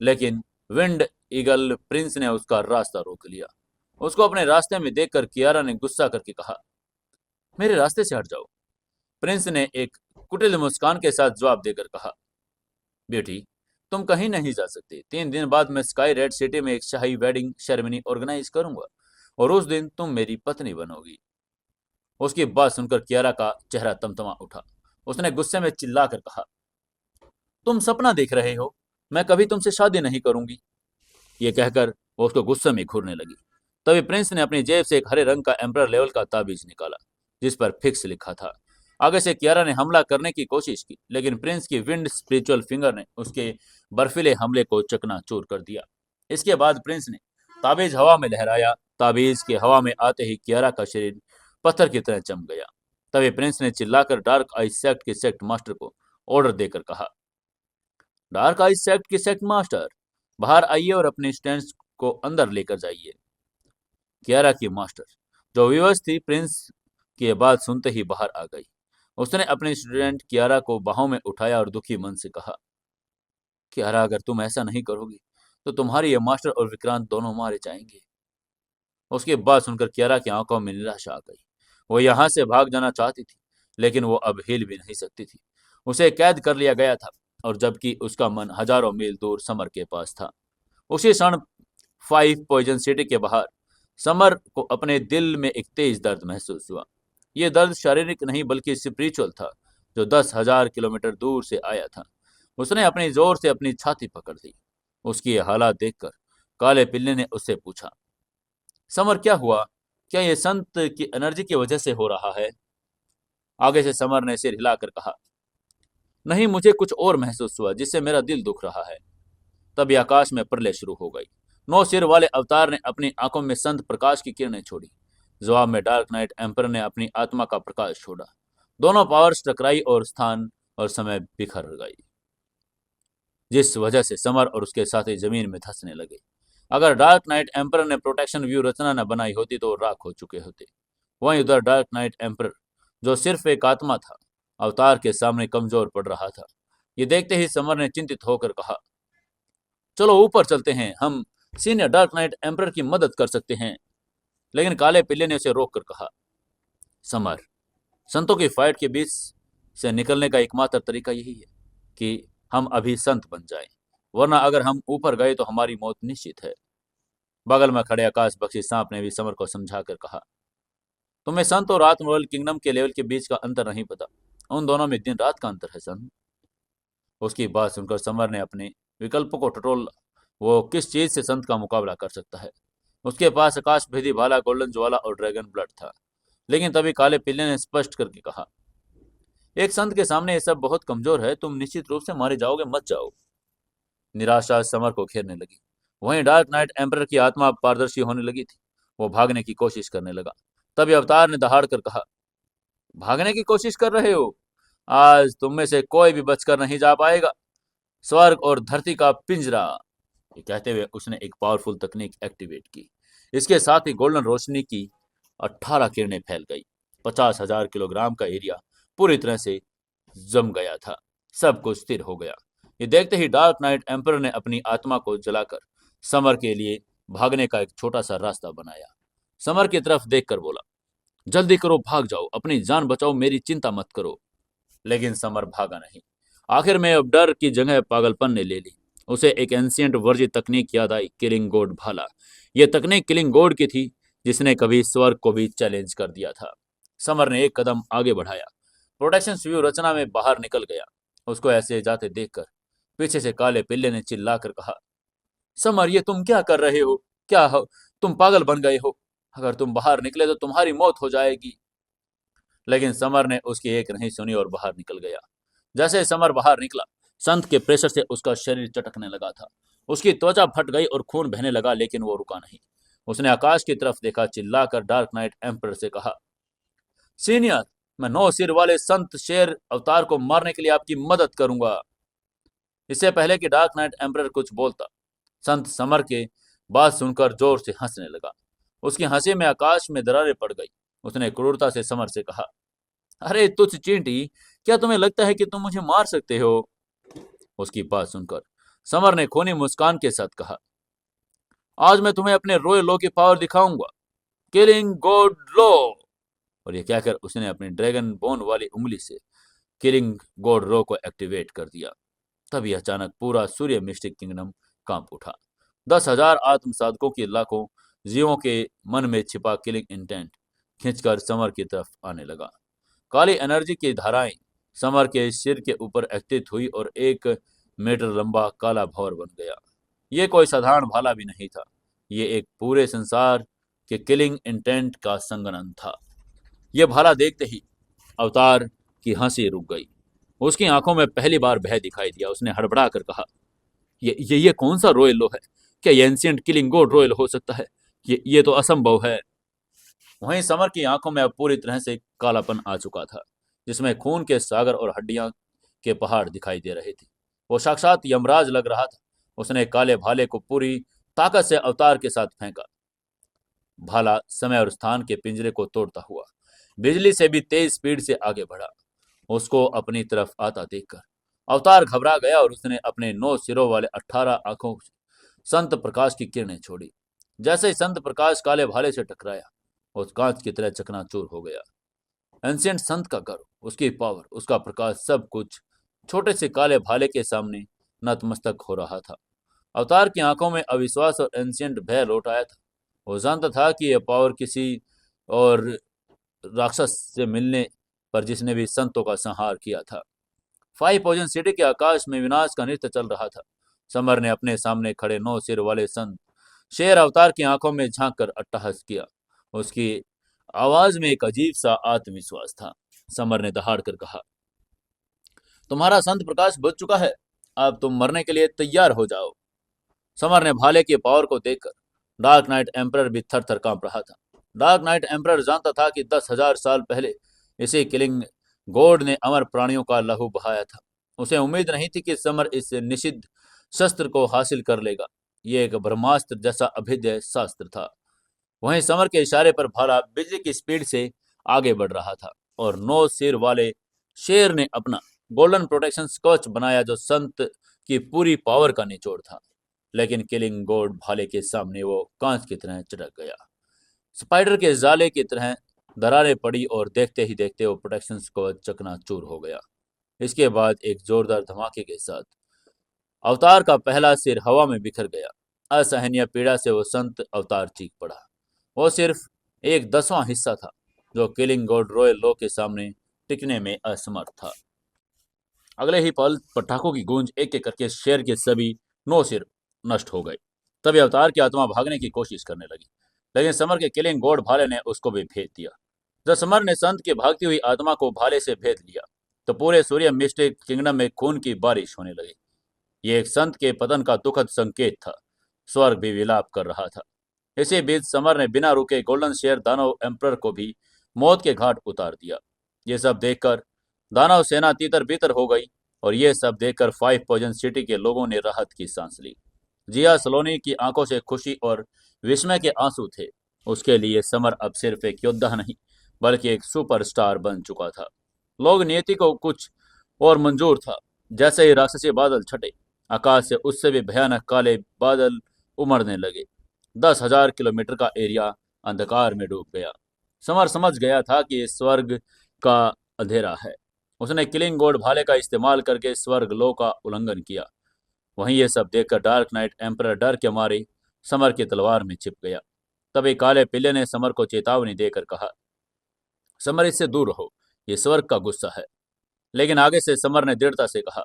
Speaker 1: लेकिन विंड ईगल प्रिंस ने उसका रास्ता रोक लिया। उसको अपने रास्ते में देखकर कियारा ने गुस्सा करके कहा, मेरे रास्ते से हट जाओ। प्रिंस ने एक कुटिल मुस्कान के साथ जवाब देकर कहा, बेटी, तुम कहीं नहीं जा सकते। 3 दिन बाद मैं स्काई रेड सिटी में एक शाही वेडिंग सेरेमनी ऑर्गेनाइज करूंगा और उस दिन तुम मेरी पत्नी बनोगी। उसकी बात सुनकर कियारा का चेहरा तमतमा उठा। उसने गुस्से में चिल्लाकर कहा, तुम सपना देख रहे हो, मैं कभी तुमसे शादी नहीं करूंगी। ये कहकर वो उसको गुस्से में घूरने लगी। तभी प्रिंस ने अपनी जेब से एक हरे रंग का एम्पर लेवल का ताबीज निकाला, जिस पर फिक्स लिखा था। आगे से कियारा ने हमला करने की कोशिश की, लेकिन प्रिंस की विंड स्पिरिचुअल फिंगर ने उसके बर्फीले हमले को चकनाचूर कर दिया। इसके बाद प्रिंस ने ताबीज हवा में लहराया। ताबीज के हवा में आते ही कियारा का शरीर पत्थर की तरह जम गया। तभी प्रिंस ने चिल्लाकर डार्क आई सेक्ट के सेक्ट मास्टर को ऑर्डर देकर कहा, डार्क आई सेक्ट के सेक्ट मास्टर, बाहर आइए और अपने स्टैंड को अंदर लेकर जाइए। कियारा की मास्टर, जो विवश थी, प्रिंस की बात सुनते ही बाहर आ गई। उसने अपने स्टूडेंट कियारा को बाहों में उठाया और दुखी मन से कहा, कियारा, अगर तुम ऐसा नहीं करोगी तो तुम्हारी ये मास्टर और विक्रांत दोनों मारे जाएंगे। उसकी बात सुनकर कियारा की आंखों में निराशा आ गई। वो यहाँ से भाग जाना चाहती थी, लेकिन वो अब हिल भी नहीं सकती थी। उसे कैद कर लिया गया था, और जबकि उसका मन हजारों मील दूर समर के पास था। उसी क्षण 5 पॉइजन सिटी के बाहर समर को अपने दिल में एक तेज दर्द महसूस हुआ। यह दर्द शारीरिक नहीं बल्कि स्पिरिचुअल था, जो 10,000 किलोमीटर दूर से आया था। उसने अपनी जोर से अपनी छाती पकड़ ली। उसकी ये हालात देखकर काले पिल्ले ने उससे पूछा, समर, क्या हुआ? क्या ये संत की एनर्जी की वजह से हो रहा है? आगे से समर ने सिर हिलाकर कहा, नहीं, मुझे कुछ और महसूस हुआ जिससे मेरा दिल दुख रहा है। तभी आकाश में प्रलय शुरू हो गई। 9 सिर वाले अवतार ने अपनी आंखों में संत प्रकाश की किरणें छोड़ी। जवाब में डार्क नाइट एम्पर ने अपनी आत्मा का प्रकाश छोड़ा। दोनों पावर्स टकराई और स्थान और समय बिखर गई, जिस वजह से समर और उसके साथी जमीन में धंसने लगे। अगर डार्क नाइट एम्पर ने प्रोटेक्शन व्यू रचना न बनाई होती तो राख हो चुके होते। वहीं उधर डार्क नाइट एम्पर, जो सिर्फ एक आत्मा था, अवतार के सामने कमजोर पड़ रहा था। ये देखते ही समर ने चिंतित होकर कहा, चलो ऊपर चलते हैं, हम सीनियर डार्क नाइट एम्पर की मदद कर सकते हैं। लेकिन काले पिल्ले ने उसे रोक कर कहा, समर, संतों की फाइट के बीच से निकलने का एकमात्र तरीका यही है कि हम अभी संत बन जाएं, वरना अगर हम ऊपर गए तो हमारी मौत निश्चित है। बगल में खड़े आकाश बख्शी सांप ने भी समर को समझाकर कहा, तुम्हें संत और आत्मबल किंगडम के लेवल के बीच का अंतर नहीं पता। उन दोनों में दिन रात का अंतर है संत। उसकी बात सुनकर समर ने अपने विकल्प को टटोला। वो किस चीज से संत का मुकाबला कर सकता है? उसके पास आकाश भेदी भाला, गोल्डन ज्वाला और ड्रैगन ब्लड था। लेकिन तभी काले पिल्ले ने स्पष्ट करके कहा, एक संत के सामने ये सब बहुत कमजोर है, तुम निश्चित रूप से मारे जाओगे, मत जाओ। निराशा समर को घेरने लगी। वहीं डार्क नाइट एम्पर की आत्मा पारदर्शी होने लगी थी। वो भागने की कोशिश करने लगा। तभी अवतार ने दहाड़ कर कहा, भागने की कोशिश कर रहे हो? आज तुम में से कोई भी बचकर नहीं जा पाएगा। स्वर्ग और धरती का पिंजरा। ये कहते हुए उसने एक पावरफुल तकनीक एक्टिवेट की। इसके साथ ही गोल्डन रोशनी की 18 किरणें फैल गई। 50,000 किलोग्राम का एरिया पूरी तरह से जम गया था। सब कुछ स्थिर हो गया। ये देखते ही डार्क नाइट एम्पर ने अपनी आत्मा को जलाकर समर के लिए भागने का एक छोटा सा रास्ता बनाया। समर की तरफ देखकर बोला, जल्दी करो, भाग जाओ, अपनी जान बचाओ, मेरी चिंता मत करो। लेकिन समर भागा नहीं। आखिर में अब डर की जगह पागलपन ने ले ली। उसे एक एंशियंट वर्जित तकनीक याद आई, किलिंग गोड भाला। यह तकनीक किलिंग गोड की थी, जिसने कभी स्वर्ग को भी चैलेंज कर दिया था। समर ने एक कदम आगे बढ़ाया। प्रोटेक्शन व्यू रचना में बाहर निकल गया। उसको ऐसे जाते देखकर पीछे से काले पिल्ले ने चिल्लाकर कहा, समर, ये तुम क्या कर रहे हो? क्या हो, तुम पागल बन गए हो? अगर तुम बाहर निकले तो तुम्हारी मौत हो जाएगी। लेकिन समर ने उसकी एक नहीं सुनी और बाहर निकल गया। जैसे समर बाहर निकला, संत के प्रेशर से उसका शरीर चटकने लगा था। उसकी त्वचा फट गई और खून बहने लगा, लेकिन वो रुका नहीं। उसने आकाश की तरफ देखा, चिल्लाकर डार्क नाइट एम्पर से कहा, सीनियर, मैं 9 सिर वाले संत शेर अवतार को मारने के लिए आपकी मदद करूंगा। इससे पहले कि डार्क नाइट एम्पर कुछ बोलता, संत समर के बात सुनकर जोर से हंसने लगा। उसकी हंसी में आकाश में दरारें पड़ गई। उसने क्रूरता से समर से कहा, अरे तुच्छ चींटी, क्या तुम्हें लगता है कि तुम मुझे मार सकते हो? उसकी बात सुनकर समर ने खूनी मुस्कान के साथ कहा, आज मैं तुम्हें अपने रॉयल लॉ की पावर दिखाऊंगा, किलिंग गॉड लॉ। और ये कहकर उसने अपनी ड्रैगन बोन वाली उंगली से किलिंग गॉड रो को एक्टिवेट कर दिया। तभी अचानक पूरा सूर्य मिस्टिक किंगडम कांप उठा। 10,000 आत्म साधकों की लाखों जियो के मन में छिपा किलिंग इंटेंट खींचकर समर की तरफ आने लगा। काली एनर्जी की धाराएं समर के सिर के ऊपर एकत्रित हुई और 1 मीटर लंबा काला भंवर बन गया। ये कोई साधारण भाला भी नहीं था, ये एक पूरे संसार के किलिंग इंटेंट का संगठन था। यह भाला देखते ही अवतार की हंसी रुक गई। उसकी आंखों में पहली बार भय दिखाई दिया। उसने हड़बड़ा कर कहा, ये कौन सा रॉयल लो है? क्या ये एंशिएंट किलिंग गोड रॉयल हो सकता है? ये तो असंभव है। वहीं समर की आंखों में अब पूरी तरह से कालापन आ चुका था, जिसमें खून के सागर और हड्डियां के पहाड़ दिखाई दे रहे थे। वो साक्षात यमराज लग रहा था। उसने काले भाले को पूरी ताकत से अवतार के साथ फेंका। भाला समय और स्थान के पिंजरे को तोड़ता हुआ बिजली से भी तेज स्पीड से आगे बढ़ा। उसको अपनी तरफ आता देखकर अवतार घबरा गया और उसने अपने 9 सिरों वाले 18 आंखों से संत प्रकाश की किरणें छोड़ी। जैसे ही संत प्रकाश काले भाले से टकराया, उस कांच की तरह चकनाचूर हो गया। एंशिएंट संत का गर्व, उसकी पावर, उसका प्रकाश, सब कुछ छोटे से काले भाले के सामने नतमस्तक हो रहा था। अवतार की आंखों में अविश्वास और एंशिएंट भय लौट आया था। वो जानता था कि यह पावर किसी और राक्षस से मिलने पर जिसने भी संतों का संहार किया था। 5 सिटी के आकाश में विनाश का नृत्य चल रहा था। समर ने अपने सामने खड़े 9 सिर वाले संत शेर अवतार की आंखों में झांक कर अट्टहास किया। उसकी आवाज में एक अजीब सा आत्मविश्वास था। समर ने दहाड़ कर कहा, तुम्हारा संत प्रकाश बुझ चुका है, अब तुम मरने के लिए तैयार हो जाओ। समर ने भाले के पावर को देखकर डार्क नाइट एम्परर भी थर थर कांप रहा था। डार्क नाइट एम्परर जानता था कि 10,000 साल पहले इसी किलिंग गॉड ने अमर प्राणियों का लहू बहाया था। उसे उम्मीद नहीं थी कि समर इस निषिद्ध शस्त्र को हासिल कर लेगा। ये एक ब्रह्मास्त्र जैसा अभेद्य शास्त्र था। वहीं समर के इशारे पर भाला बिजली की स्पीड से आगे बढ़ रहा था और 9 सिर वाले शेर ने अपना गोल्डन प्रोटेक्शन कवच बनाया जो संत की पूरी पावर का निचोड़ था। लेकिन किलिंग गॉड भाले के सामने वो कांच की तरह चटक गया। स्पाइडर के जाले की तरह दरारें पड़ी और देखते ही देखते वो प्रोटेक्शन कवच चकनाचूर हो गया। इसके बाद एक जोरदार धमाके के साथ अवतार का पहला सिर हवा में बिखर गया। असहनीय पीड़ा से वो संत अवतार चीख पड़ा। वो सिर्फ एक 10वां हिस्सा था जो किलिंग गॉड रॉयल लो के सामने टिकने में असमर्थ था। अगले ही पल पटाखों की गूंज एक एक करके शेर के सभी 9 सिर नष्ट हो गए। तभी अवतार की आत्मा भागने की कोशिश करने लगी, लेकिन समर के किलिंग गॉड भाले ने उसको भी भेद दिया। जब समर ने संत की भागती हुई आत्मा को भाले से भेद लिया तो पूरे सूर्य मिस्टिक किंगडम में खून की बारिश होने लगी। ये एक संत के पतन का दुखद संकेत था। स्वर्ग भी विलाप कर रहा था। इसी बीच समर ने बिना रुके गोल्डन शेयर दानव एम्परर को भी मौत के घाट उतार दिया। ये सब देखकर दानव सेना तीतर बीतर हो गई और ये सब देखकर 5 सिटी के लोगों ने राहत की सांस ली। जिया सलोनी की आंखों से खुशी और विस्मय के आंसू थे। उसके लिए समर अब सिर्फ एक योद्धा नहीं बल्कि एक सुपरस्टार बन चुका था। लोग नियति को कुछ और मंजूर था। जैसे ही राक्षसी बादल छटे, आकाश से उससे भी भयानक काले बादल उमड़ने लगे। 10,000 किलोमीटर का एरिया अंधकार में डूब गया। समर समझ गया था कि ये स्वर्ग का अंधेरा है। उसने किलिंग गॉड भाले का इस्तेमाल करके स्वर्ग लो का उल्लंघन किया। वहीं ये सब देखकर डार्क नाइट एम्परर डर के मारे समर की तलवार में छिप गया। तभी काले पिल्ले ने समर को चेतावनी देकर कहा, समर इससे दूर रहो, ये स्वर्ग का गुस्सा है। लेकिन आगे से समर ने दृढ़ता से कहा,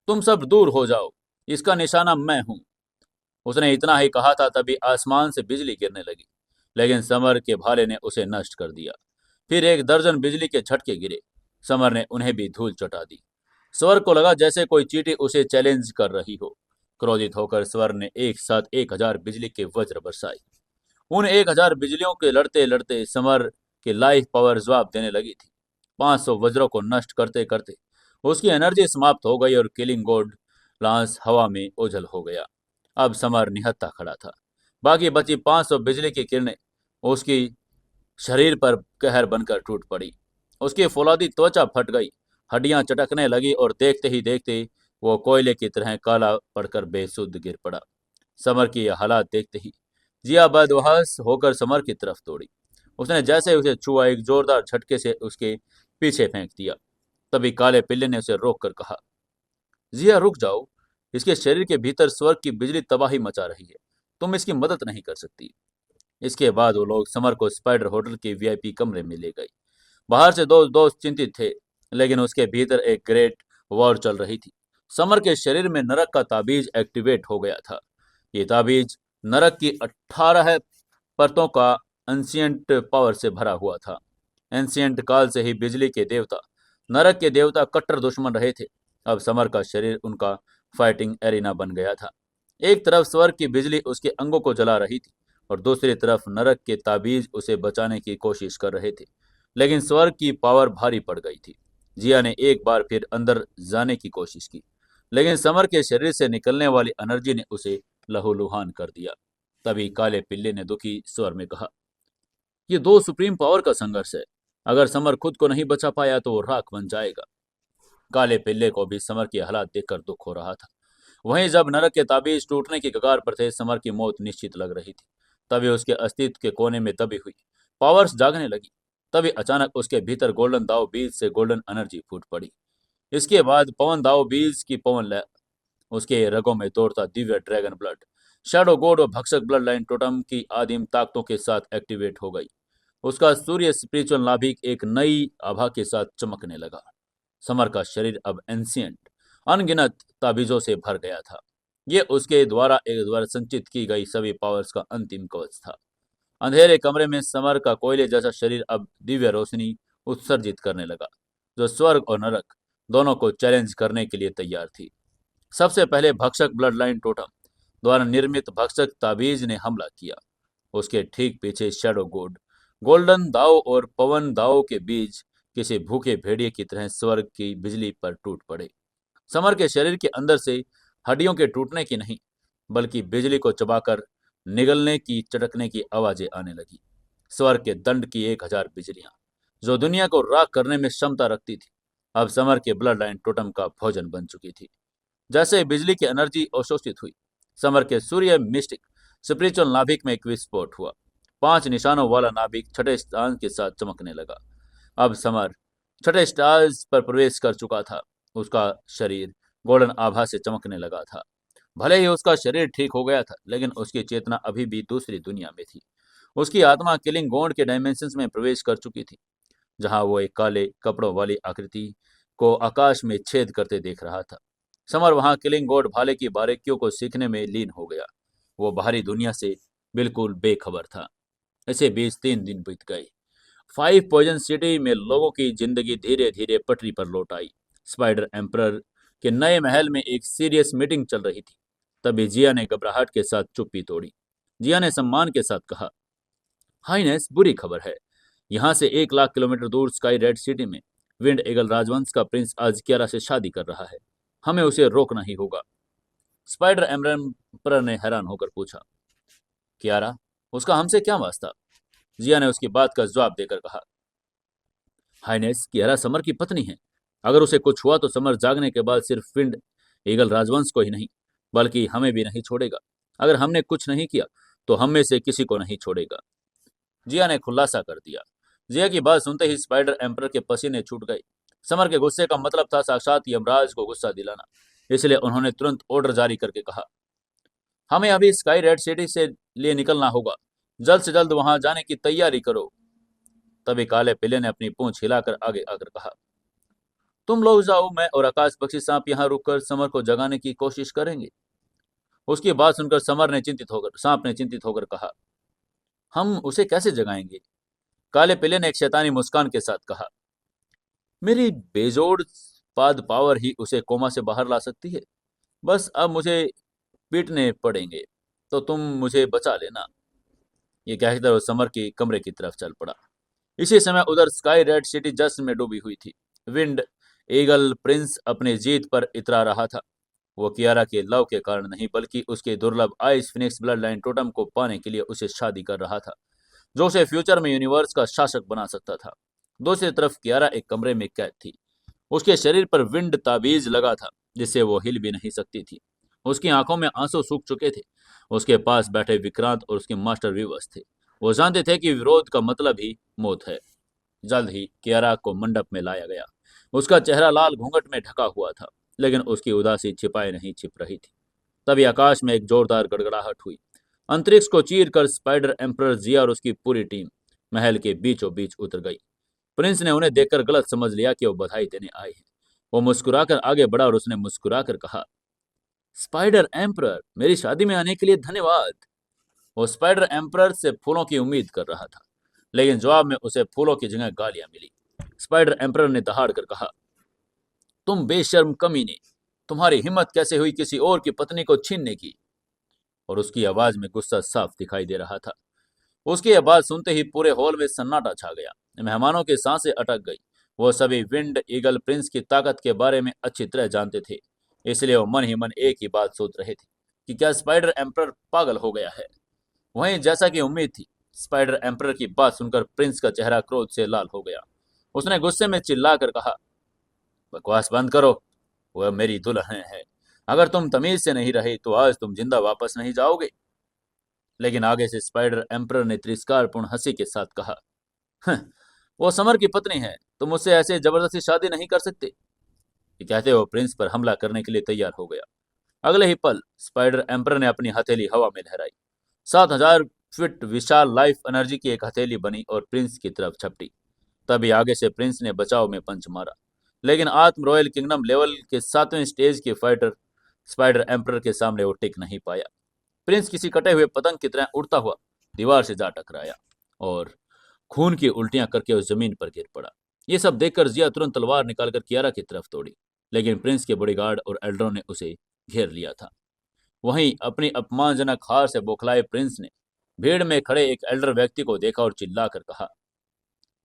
Speaker 1: तुम सब दूर हो जाओ, इसका निशाना मैं हूं। उसने इतना ही कहा था तभी आसमान से बिजली गिरने लगी, लेकिन समर के भाले ने उसे नष्ट कर दिया। फिर 1 दर्जन बिजली के झटके गिरे। समर ने उन्हें भी धूल चटा दी। स्वर्ग को लगा जैसे कोई चींटी उसे चैलेंज कर रही हो। क्रोधित होकर स्वर्ग ने एक साथ 1,000 बिजली के वज्र बरसाए। उन 1,000 बिजलियों के लड़ते लड़ते समर की लाइफ पावर जवाब देने लगी थी। 500 वज्रों को नष्ट करते करते उसकी एनर्जी समाप्त हो गई और किलिंग गॉड लांस हवा में ओझल हो गया। अब समर निहत्था खड़ा था। बाकी बची 500 बिजली की किरणें उसकी शरीर पर कहर बनकर टूट पड़ी। उसकी फौलादी त्वचा फट गई, हड्डियां चटकने लगी और देखते ही देखते वो कोयले की तरह काला पड़कर बेसुध गिर पड़ा। समर की यह हालात देखते ही जिया बदहवास होकर समर की तरफ दौड़ी। उसने जैसे उसे छुआ, एक जोरदार झटके से उसके पीछे फेंक दिया। तभी काले पिल्ले ने उसे रोक कर कहा, जिया रुक जाओ, इसके शरीर के भीतर स्वर्ग की बिजली तबाही मचा रही है, तुम इसकी मदद नहीं कर सकती। इसके बाद वो लोग समर को स्पाइडर होटल के वीआईपी कमरे में ले गए। बाहर से दो दोस्त चिंतित थे, लेकिन उसके भीतर एक ग्रेट वॉर चल रही थी। समर के शरीर में नरक का ताबीज एक्टिवेट हो गया था। ये ताबीज नरक की 18 परतों का एंशियंट पावर से भरा हुआ था। एंशियंट काल से ही बिजली के देवता, नरक के देवता कट्टर दुश्मन रहे थे। अब समर का शरीर उनका फाइटिंग एरिना बन गया था। एक तरफ स्वर्ग की बिजली उसके अंगों को जला रही थी और दूसरी तरफ नरक के ताबीज उसे बचाने की कोशिश कर रहे थे। लेकिन स्वर्ग की पावर भारी पड़ गई थी। जिया ने एक बार फिर अंदर जाने की कोशिश की, लेकिन समर के शरीर से निकलने वाली एनर्जी ने उसे लहूलुहान कर दिया। तभी काले पिल्ले ने दुखी स्वर में कहा, ये दो सुप्रीम पावर का संघर्ष है। अगर समर खुद को नहीं बचा पाया तो वो राख बन जाएगा। काले पिल्ले को भी समर के हालात देखकर दुख हो रहा था। वहीं जब नरक के ताबीज टूटने की कगार पर थे, समर की मौत निश्चित लग रही थी। तभी उसके अस्तित्व के कोने में दबी हुई पावर्स जागने लगी। तभी अचानक उसके भीतर गोल्डन दाव बीज से गोल्डन एनर्जी फूट पड़ी। इसके बाद पवन दाव बीज की पवन लहर, उसके रगों में दौड़ता दिव्य ड्रैगन ब्लड, शैडो गोड और भक्षक ब्लड लाइन टोटम की आदिम ताकतों के साथ एक्टिवेट हो गई। उसका सूर्य स्पिरिचुअल नाभिक एक नई आभा के साथ चमकने लगा। समर का शरीर अब एंशियंट अनगिनत ताबीजों से भर गया था। ये उसके द्वारा एक द्वारा संचित की गई सभी पावर्स का अंतिम कवच था। अंधेरे कमरे में समर का कोयले जैसा शरीर अब दिव्य रोशनी उत्सर्जित करने लगा, जो स्वर्ग और नरक दोनों को चैलेंज करने के लिए तैयार थी। सबसे पहले भक्षक ब्लड लाइन टोटम द्वारा निर्मित भक्षक ताबीज ने हमला किया। उसके ठीक पीछे शैडो गोड, गोल्डन दाव और पवन दाव के बीज किसी भूखे भेड़िए की तरह स्वर्ग की बिजली पर टूट पड़े। समर के शरीर के अंदर से हड्डियों के टूटने की नहीं, बल्कि बिजली को चबाकर निगलने की चटकने की आवाजें आने लगी। स्वर्ग के दंड की 1000 बिजलियां, जो दुनिया को राख करने में क्षमता रखती थी, अब समर के ब्लड लाइन टोटम का भोजन बन चुकी थी। जैसे ही बिजली की एनर्जी अवशोषित हुई, समर के सूर्य मिस्टिक स्पिरिचुअल नाभिक में एक विस्फोट हुआ। 5 निशानों वाला नाभिक छठे स्थान के साथ चमकने लगा। अब समर छठे स्टार्स पर प्रवेश कर चुका था। उसका शरीर गोल्डन आभा से चमकने लगा था। भले ही उसका शरीर ठीक हो गया था, लेकिन उसकी चेतना अभी भी दूसरी दुनिया में थी। उसकी आत्मा किलिंग गोंड के डायमेंशंस में प्रवेश कर चुकी थी, जहां वो एक काले कपड़ों वाली आकृति को आकाश में छेद करते देख रहा था। समर वहां किलिंग गोड भाले की बारीकियों को सीखने में लीन हो गया। वो बाहरी दुनिया से बिल्कुल बेखबर था। ऐसे बीच 3 दिन बीत गए। 5 पॉइजन सिटी में लोगों की जिंदगी धीरे धीरे पटरी पर लौट आई। स्पाइडर एम्परर के नए महल में एक सीरियस मीटिंग चल रही थी। तभी जिया ने घबराहट के साथ चुप्पी तोड़ी। जिया ने सम्मान के साथ कहा, हाइनेस, बुरी खबर है। यहाँ से 1 लाख किलोमीटर दूर स्काई रेड सिटी में विंड एगल राजवंश का प्रिंस आज कियारा से शादी कर रहा है। हमें उसे रोकना ही होगा। स्पाइडर एम्परर ने हैरान होकर पूछा, कियारा, उसका हमसे क्या वास्ता? जिया ने उसकी बात का जवाब देकर कहा, हाइनेस, कियारा समर की पत्नी है। अगर उसे कुछ हुआ तो समर जागने के बाद सिर्फ विंड ईगल राजवंश को ही नहीं, बल्कि हमें भी नहीं छोड़ेगा। अगर हमने कुछ नहीं किया तो हम में से किसी को नहीं छोड़ेगा। जिया ने खुलासा कर दिया। जिया की बात सुनते ही स्पाइडर एम्परर के पसीने छूट गए। समर के गुस्से का मतलब था साक्षात यमराज को गुस्सा दिलाना। इसलिए उन्होंने तुरंत ऑर्डर जारी करके कहा, हमें अभी स्काई रेड सिटी से लिए निकलना होगा। जल्द से जल्द वहां जाने की तैयारी करो। तभी काले पिल्ले ने अपनी पूंछ हिलाकर आगे आकर कहा, तुम लोग जाओ, मैं और आकाश पक्षी सांप यहाँ रुककर समर को जगाने की कोशिश करेंगे। उसकी बात सुनकर सांप ने चिंतित होकर कहा, हम उसे कैसे जगाएंगे? काले पिल्ले ने एक शैतानी मुस्कान के साथ कहा, मेरी बेजोड़ पाद पावर ही उसे कोमा से बाहर ला सकती है। बस अब मुझे पीटने पड़ेंगे, तो तुम मुझे बचा लेना। ये कहकर वो समर की कमरे की तरफ चल पड़ा। इसी समय उधर स्काई रेड सिटी जश्न में डूबी हुई थी। विंड ईगल प्रिंस अपनी जीत पर इतरा रहा था। वो कियारा के लव के कारण नहीं, बल्कि उसके दुर्लभ ice Phoenix blood line totem को पाने के लिए उसे शादी कर रहा था, जो उसे फ्यूचर में यूनिवर्स का शासक बना सकता था। दूसरी तरफ कियारा एक कमरे में कैद थी। उसके शरीर पर विंड ताबीज लगा था, जिससे वो हिल भी नहीं सकती थी। उसकी आंखों में आंसू सूख चुके थे। उसके पास बैठे विक्रांत और उसके मास्टर व्यूवर्स थे। वो जानते थे कि विरोध का मतलब ही मौत है। जल्द ही कियारा को मंडप में लाया गया। उसका चेहरा लाल घूंघट में ढका हुआ था, लेकिन उसकी उदासी छिपाए नहीं छिप रही थी। तभी आकाश में एक जोरदार गड़गड़ाहट हुई। अंतरिक्ष को चीर कर स्पाइडर एम्परर जिया और उसकी पूरी टीम महल के बीचों बीच उतर गई। प्रिंस ने उन्हें देखकर गलत समझ लिया कि वो बधाई देने आए हैं। वो मुस्कुराकर आगे बढ़ा और उसने मुस्कुराकर कहा, स्पाइडर एम्परर, मेरी शादी में आने के लिए धन्यवाद। वो स्पाइडर एम्परर से फूलों की उम्मीद कर रहा था, लेकिन जवाब में उसे फूलों की जगह गालियां मिली। स्पाइडर एम्परर ने दहाड़ कर कहा, तुम बेशर्म कमीने, तुम्हारी हिम्मत कैसे हुई किसी और की पत्नी को छीनने की? और उसकी आवाज में गुस्सा साफ दिखाई दे रहा था। उसकी यह बात सुनते ही पूरे हॉल में सन्नाटा छा गया। मेहमानों की सांसें अटक गई। वो सभी विंड ईगल प्रिंस की ताकत के बारे में अच्छी तरह जानते थे, इसलिए वो मन ही मन एक ही बात सोच रहे थे कि क्या स्पाइडर एम्परर पागल हो गया है। वहीं जैसा कि उम्मीद थी, स्पाइडर एम्परर की बात सुनकर प्रिंस का चेहरा क्रोध से लाल हो गया। उसने गुस्से में चिल्लाकर कहा, बकवास बंद करो, वह मेरी दुल्हन है। अगर तुम तमीज से नहीं रहे तो आज तुम जिंदा वापस नहीं जाओगे। लेकिन आगे से स्पाइडर एम्परर ने तिरस्कारपूर्ण हंसी के साथ कहा, "हं, वो समर की पत्नी है, तुम उससे ऐसे जबरदस्ती शादी नहीं कर सकते। ये कहते हो प्रिंस पर हमला करने के लिए तैयार हो गया। अगले ही पल स्पाइडर एम्परर ने अपनी हथेली हवा में लहराई। 7,000 फीट विशाल लाइफ एनर्जी की एक हथेली बनी और प्रिंस की तरफ झपटी। तभी आगे से प्रिंस ने बचाव में पंच मारा, लेकिन आत्म रॉयल किंगडम लेवल के 7वें स्टेज के फाइटर स्पाइडर एम्परर के सामने वो टिक नहीं पाया। प्रिंस किसी कटे हुए पतंग की तरह उड़ता हुआ दीवार से जा टकराया और खून की उल्टियां करके उस जमीन पर गिर पड़ा। ये सब देखकर जिया तुरंत तलवार निकालकर कियारा की तरफ दौड़ी, लेकिन प्रिंस के बॉडीगार्ड और एल्डरों ने उसे घेर लिया था। वहीं अपनी अपमानजनक हार से बौखलाए प्रिंस ने भीड़ में खड़े एक एल्डर व्यक्ति को देखा और चिल्लाकर कहा,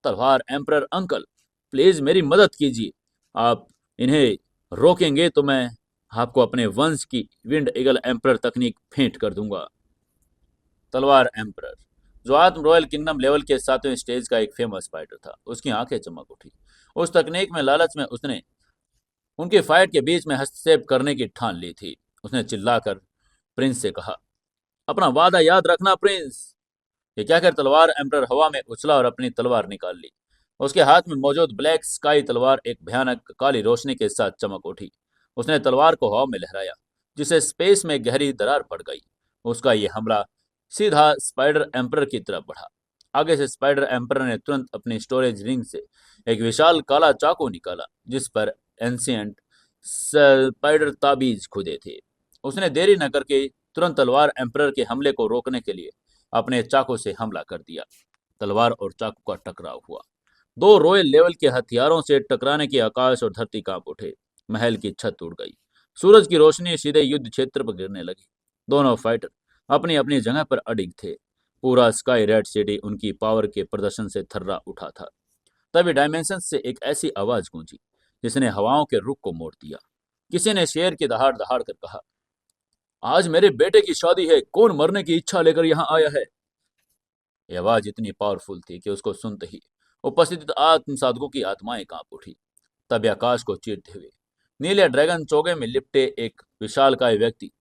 Speaker 1: तलवार एम्परर अंकल, प्लीज मेरी मदद कीजिए। आप इन्हें रोकेंगे तो मैं आपको अपने वंश की विंड ईगल एम्परर तकनीक फेंट कर दूंगा। तलवार एम्परर, जो आत्म रॉयल किंगडम लेवल के 7वें स्टेज का एक फेमस फाइटर था, उसकी आंखें चमक उठी। उस तकनीक में लालच में उसने उनकी फाइट के बीच में हस्तक्षेप करने की ठान ली थी। उसने चिल्लाकर प्रिंस से कहा, अपना वादा याद रखना प्रिंस। ये कहकर तलवार एम्परर हवा में उछला और अपनी तलवार निकाल ली। उसके हाथ में मौजूद ब्लैक स्काई तलवार एक भयानक काली रोशनी के साथ चमक उठी। उसने तलवार को हवा में लहराया, जिससे स्पेस में गहरी दरार पड़ गई। उसका यह हमला सीधा स्पाइडर एम्परर की तरफ बढ़ा। आगे से स्पाइडर एम्परर ने तुरंत अपनी स्टोरेज रिंग से एक विशाल काला चाकू निकाला, जिस पर एंशियंट स्पाइडर ताबीज खुदे थे। उसने देरी न करके तुरंत तलवार एम्परर के हमले को रोकने के लिए अपने चाकू से हमला कर दिया। तलवार और चाकू का टकराव हुआ। दो रॉयल लेवल के हथियारों से टकराने के आकाश और धरती कांप उठे। महल की छत उड़ गई। सूरज की रोशनी सीधे युद्ध क्षेत्र पर गिरने लगी। दोनों फाइटर अपनी अपनी जगह पर अडिग थे। पूरा स्काई रेड सिटी उनकी पावर के प्रदर्शन से थर्रा उठा था। तभी डायमेंशन से एक ऐसी आवाज गूंजी जिसने हवाओं के रुख को मोड़ दिया। किसी ने शेर की दहाड़ दहाड़ कर कहा, आज मेरे बेटे की शादी है, कौन मरने की इच्छा लेकर यहाँ आया है? यह आवाज इतनी पावरफुल थी कि उसको सुनते ही उपस्थित आत्म साधकों की आत्माएं कांप उठी। तभी आकाश को चीरते हुए नीले ड्रैगन चोगे में लिपटे एक विशालकाय व्यक्ति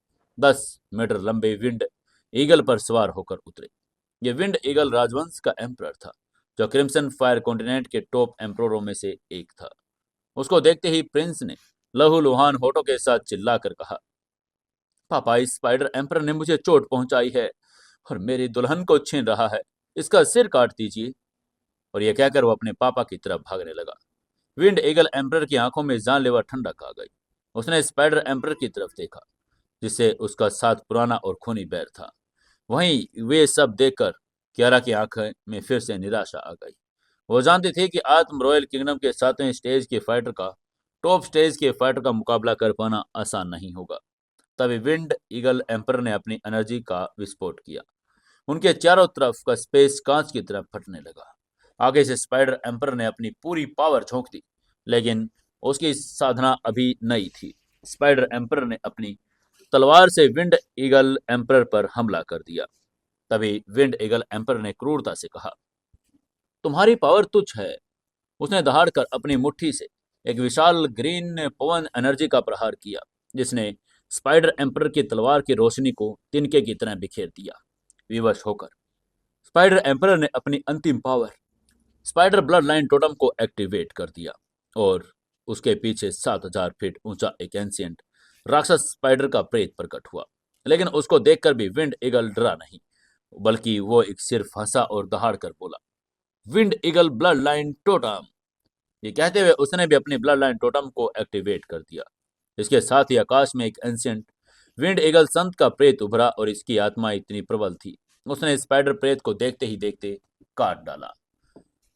Speaker 1: 10 मीटर लंबे विंड ईगल पर सवार होकर उतरे। ये विंड ईगल राजवंश का एम्परर था, जो क्रिम्सन फायर कॉन्टिनेंट के टॉप एम्पररों में से एक था। उसको देखते ही प्रिंस ने लहूलुहान होठों के साथ चिल्लाकर कहा, पापा, इस स्पाइडर एम्परर ने मुझे चोट पहुंचाई है और मेरी दुल्हन को छीन रहा है। इसका सिर काट दीजिए। और यह कहकर वो अपने पापा की तरफ भागने लगा। विंड ईगल एम्परर की आंखों में जानलेवा ठंडक आ गई। उसने स्पाइडर एम्परर की तरफ देखा, जिससे उसका साथ पुराना और खूनी बैर था। वहीं वे सब देखकर कियारा की आंखें में फिर से निराशा आ गई। वो जानती थी कि आत्म रॉयल किंगडम के 7वें स्टेज के फाइटर का टॉप स्टेज के फाइटर का मुकाबला कर पाना आसान नहीं होगा। तभी विंड ईगल एम्परर ने अपनी एनर्जी का विस्फोट किया। उनके चारों तरफ का स्पेस कांच की तरफ फटने लगा। आगे से स्पाइडर एम्परर ने अपनी पूरी पावर झोंक दी, लेकिन उसकी साधना अभी नई थी। स्पाइडर एम्परर ने अपनी तलवार से विंड ईगल एम्परर पर हमला कर दिया। तभी विंड ईगल एम्परर ने क्रूरता से कहा, तुम्हारी पावर तुच्छ है। उसने दहाड़कर अपनी मुट्ठी से एक विशाल ग्रीन पवन एनर्जी का प्रहार किया, जिसने स्पाइडर एम्परर की तलवार की रोशनी को तिनके की तरह बिखेर दिया। विवश होकर स्पाइडर एम्परर ने अपनी अंतिम power spider blood line totem को एक्टिवेट कर दिया और उसके पीछे 7,000 फीट ऊंचा एक एंशियंट राक्षस स्पाइडर का प्रेत प्रकट हुआ। लेकिन उसको देखकर भी विंड ईगल डरा नहीं, बल्कि वो एक सिर्फ हंसा और दहाड़ कर बोला, wind eagle blood line totem. ये कहते हुए उसने भी अपनी ब्लड लाइन टोटम को एक्टिवेट कर दिया। इसके साथ ही आकाश में एक एंशियंट विंड ईगल संत का प्रेत उभरा और इसकी आत्मा इतनी प्रबल थी, उसने स्पाइडर प्रेत को देखते ही देखते काट डाला,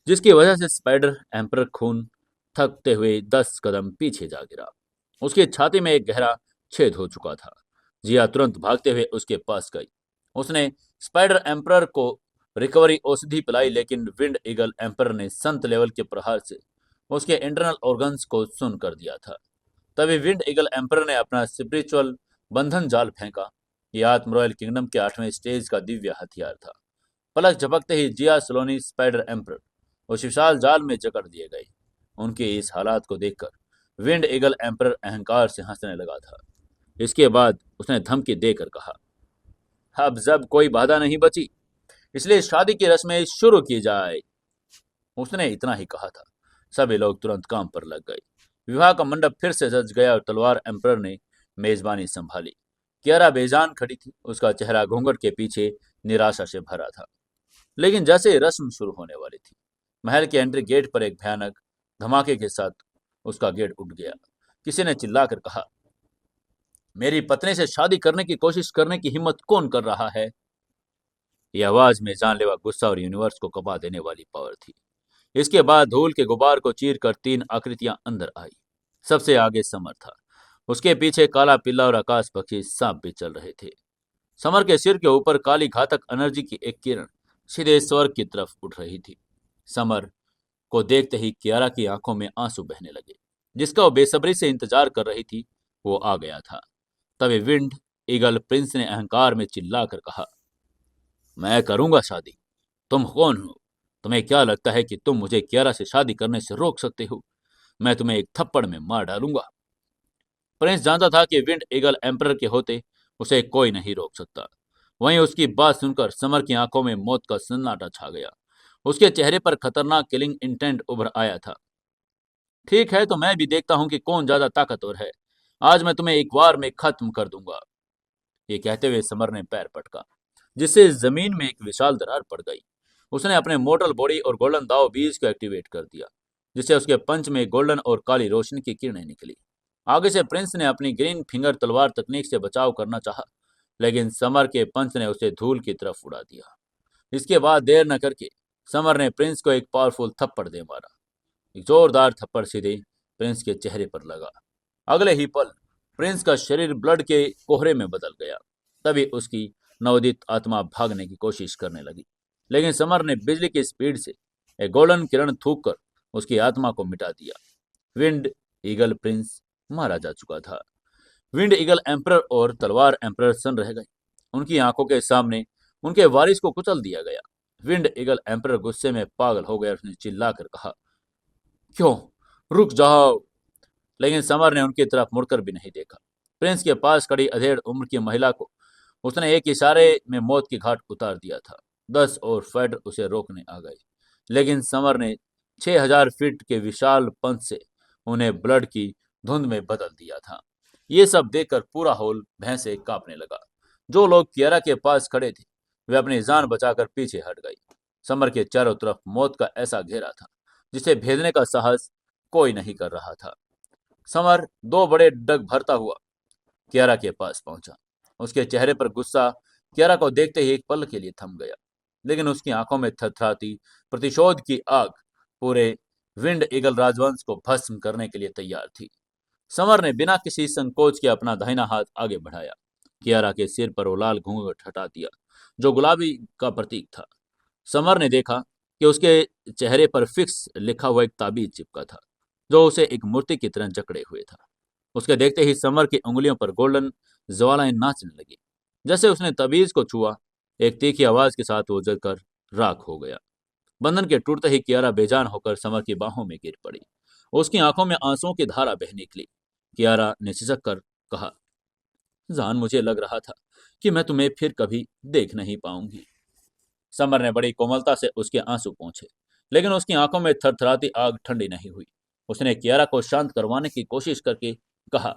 Speaker 1: जिसकी वजह से स्पाइडर एम्पर खून थकते हुए 10 कदम पीछे जा गिरा। उसकी छाती में एक गहरा छेद हो चुका था। जिया तुरंत भागते हुए उसके पास गई। उसने स्पाइडर एम्पर को रिकवरी औषधि पिलाई, लेकिन विंड ईगल एम्पर ने संत लेवल के प्रहार से उसके इंटरनल ऑर्गन्स को सुन्न कर दिया था। तभी विंड ईगल एम्पर ने अपना स्पिरिचुअल बंधन जाल फेंका। यह आत्म रॉयल किंगडम के 8वें स्टेज का दिव्य हथियार था। पलक झपकते ही जिया सलोनी स्पाइडर एम्पर उस विशाल जाल में जकड़ दिए गए। उनके इस हालात को देखकर विंड ईगल एम्पर अहंकार से हंसने लगा था। इसके बाद उसने धमकी देकर कहा, अब जब कोई बाधा नहीं बची, इसलिए शादी की रस्में शुरू की जाए। उसने इतना ही कहा था। सभी लोग तुरंत काम पर लग गए। विवाह का मंडप फिर से सज गया और तलवार एम्पर ने मेजबानी संभाली। कियारा बेजान खड़ी थी, उसका चेहरा घूंघट के पीछे निराशा से भरा था। लेकिन जैसे रस्म शुरू होने वाली थी, महल के एंट्री गेट पर एक भयानक धमाके के साथ उसका गेट उठ गया। किसी ने चिल्लाकर कहा, मेरी पत्नी से शादी करने की कोशिश करने की हिम्मत कौन कर रहा है? यह आवाज में जानलेवा गुस्सा और यूनिवर्स को कपा देने वाली पावर थी। इसके बाद धूल के गुबार को चीर कर 3 आकृतियां अंदर आई। सबसे आगे समर था। उसके पीछे काला पिल्ला और आकाश पक्षी सांप भी चल रहे थे। समर के सिर के ऊपर काली घातक एनर्जी की एक किरण सीधे स्वर्ग की तरफ उठ रही थी। समर को देखते ही कियारा की आंखों में आंसू बहने लगे। जिसका वो बेसब्री से इंतजार कर रही थी, वो आ गया था। तभी विंड ईगल प्रिंस ने अहंकार में चिल्लाकर कहा, मैं करूंगा शादी। तुम कौन हो? तुम्हें क्या लगता है कि तुम मुझे कियारा से शादी करने से रोक सकते हो? मैं तुम्हें एक थप्पड़ में मार डालूंगा। प्रिंस जानता था कि विंड ईगल एम्परर के होते उसे कोई नहीं रोक सकता। वहीं उसकी बात सुनकर समर की आंखों में मौत का सन्नाटा छा गया। उसके चेहरे पर खतरनाक किलिंग इंटेंट उभर आया था। ठीक है, तो मैं भी देखता हूं कि कौन ज्यादा ताकतवर है। आज मैं तुम्हें एक बार में खत्म कर दूंगा। ये कहते हुए समर ने पैर पटका, जिससे जमीन में एक विशाल दरार पड़ गई। उसने अपने मोर्टल बॉडी और गोल्डन दाव बीज को एक्टिवेट कर दिया, जिससे उसके पंच में गोल्डन और काली रोशनी की किरणें निकली। आगे से प्रिंस ने अपनी ग्रीन फिंगर तलवार तकनीक से बचाव करना चाहा, लेकिन समर के पंच ने उसे धूल की तरफ उड़ा दिया। इसके बाद देर न करके समर ने प्रिंस को एक पावरफुल थप्पड़ दे मारा। एक जोरदार थप्पड़ सीधे प्रिंस के चेहरे पर लगा। अगले ही पल प्रिंस का शरीर ब्लड के कोहरे में बदल गया। तभी उसकी नवोदित आत्मा भागने की कोशिश करने लगी, लेकिन समर ने बिजली की स्पीड से एक गोल्डन किरण थूक कर उसकी आत्मा को मिटा दिया। विंड ईगल प्रिंस मारा जा चुका था। विंड ईगल एम्परर और तलवार एम्परर सन रह गए। उनकी आंखों के सामने उनके वारिस को कुचल दिया गया। विंड ईगल एम्परर गुस्से में पागल हो गया। उसने चिल्लाकर कहा, क्यों? रुक जाओ। लेकिन समर ने उनकी तरफ मुड़कर भी नहीं देखा। प्रिंस के पास खड़ी अधेड़ उम्र की महिला को उसने एक इशारे में मौत की घाट उतार दिया था। 10 और फाइटर उसे रोकने आ गए, लेकिन समर ने 6000 फीट के विशाल पंच से उन्हें ब्लड की धुंध में बदल दिया था। ये सब देखकर पूरा हॉल भैंसे कांपने लगा। जो लोग कियारा के पास खड़े थे, वे अपनी जान बचाकर पीछे हट गए। समर के चारों तरफ मौत का ऐसा घेरा था जिसे भेदने का साहस कोई नहीं कर रहा था। समर 2 बड़े डग भरता हुआ कियारा के पास पहुंचा। उसके चेहरे पर गुस्सा कियारा को देखते ही एक पल के लिए थम गया, लेकिन उसकी आंखों में थरथराती प्रतिशोध की आग पूरे विंड ईगल राजवंश को भस्म करने के लिए तैयार थी। समर ने बिना किसी संकोच के अपना दाहिना हाथ आगे बढ़ाया। कियारा के सिर पर वो लाल घूंघट हटा दिया जो गुलाबी का प्रतीक था। समर ने देखा कि उसके चेहरे पर फिक्स लिखा हुआ एक ताबीज चिपका था, जो उसे एक मूर्ति की तरह जकड़े हुए था। उसके देखते ही समर की उंगलियों पर गोल्डन ज्वालाएं नाचने लगी। जैसे उसने ताबीज को छुआ, एक तीखी आवाज के साथ वो जलकर राख हो गया। बंधन के टूटते ही कियारा बेजान होकर समर की बाहों में गिर पड़ी। उसकी आंखों में आंसुओं की धारा बह निकली। कियारा ने सिसक कर कहा, जान, मुझे लग रहा था कि मैं तुम्हें फिर कभी देख नहीं पाऊंगी। समर ने बड़ी कोमलता से उसके आंसू पोंछे, लेकिन उसकी आंखों में थरथराती आग ठंडी नहीं हुई। उसने कियारा को शांत करवाने की कोशिश करके कहा,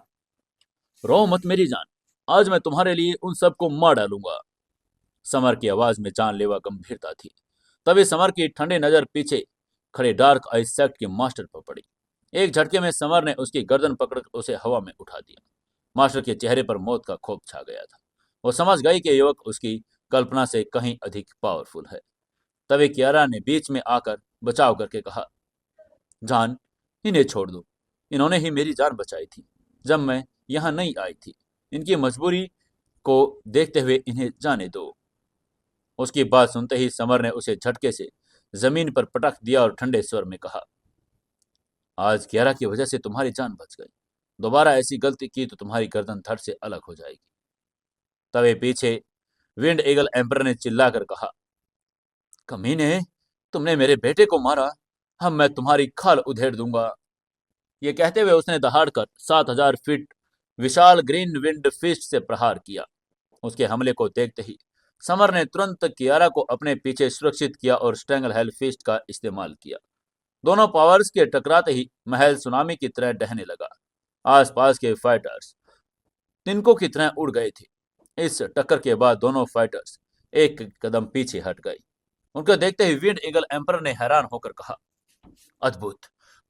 Speaker 1: रो मत मेरी जान, आज मैं तुम्हारे लिए उन सबको मार डालूंगा। समर की आवाज में जानलेवा गंभीरता थी। तभी समर की ठंडी नजर पीछे खड़े डार्क आई सेक्ट के मास्टर पर पड़ी। एक झटके में समर ने उसकी गर्दन पकड़ उसे हवा में उठा दिया। मास्टर के चेहरे पर मौत का खौफ छा गया था। वो समझ गई कि युवक उसकी कल्पना से कहीं अधिक पावरफुल है। तभी कियारा ने बीच में आकर बचाव करके कहा, जान, इन्हें छोड़ दो। इन्होंने ही मेरी जान बचाई थी जब मैं यहाँ नहीं आई थी। इनकी मजबूरी को देखते हुए इन्हें जाने दो। उसकी बात सुनते ही समर ने उसे झटके से जमीन पर पटक दिया और ठंडे स्वर में कहा, आज कियारा की वजह से तुम्हारी जान बच गई। दोबारा ऐसी गलती की तो तुम्हारी गर्दन धड़ से अलग हो जाएगी। तभी पीछे विंड ईगल एम्पर ने चिल्लाकर कहा, कमीने, तुमने मेरे बेटे को मारा। हम मैं तुम्हारी खाल उधेड़ दूंगा। ये कहते हुए उसने दहाड़कर 7,000 फीट विशाल ग्रीन विंड फिस्ट से प्रहार किया। उसके हमले को देखते ही समर ने तुरंत कियारा को अपने पीछे सुरक्षित किया और स्ट्रेंगल हेल फिस्ट का इस्तेमाल किया। दोनों पावर्स के टकराते ही महल सुनामी की तरह ढहने लगा। आसपास के फाइटर्स तिनकों की तरह उड़ गए थे। इस टक्कर के बाद दोनों फाइटर्स एक कदम पीछे हट गए। उनको देखते ही विंड ईगल एम्पर ने हैरान होकर कहा, अद्भुत,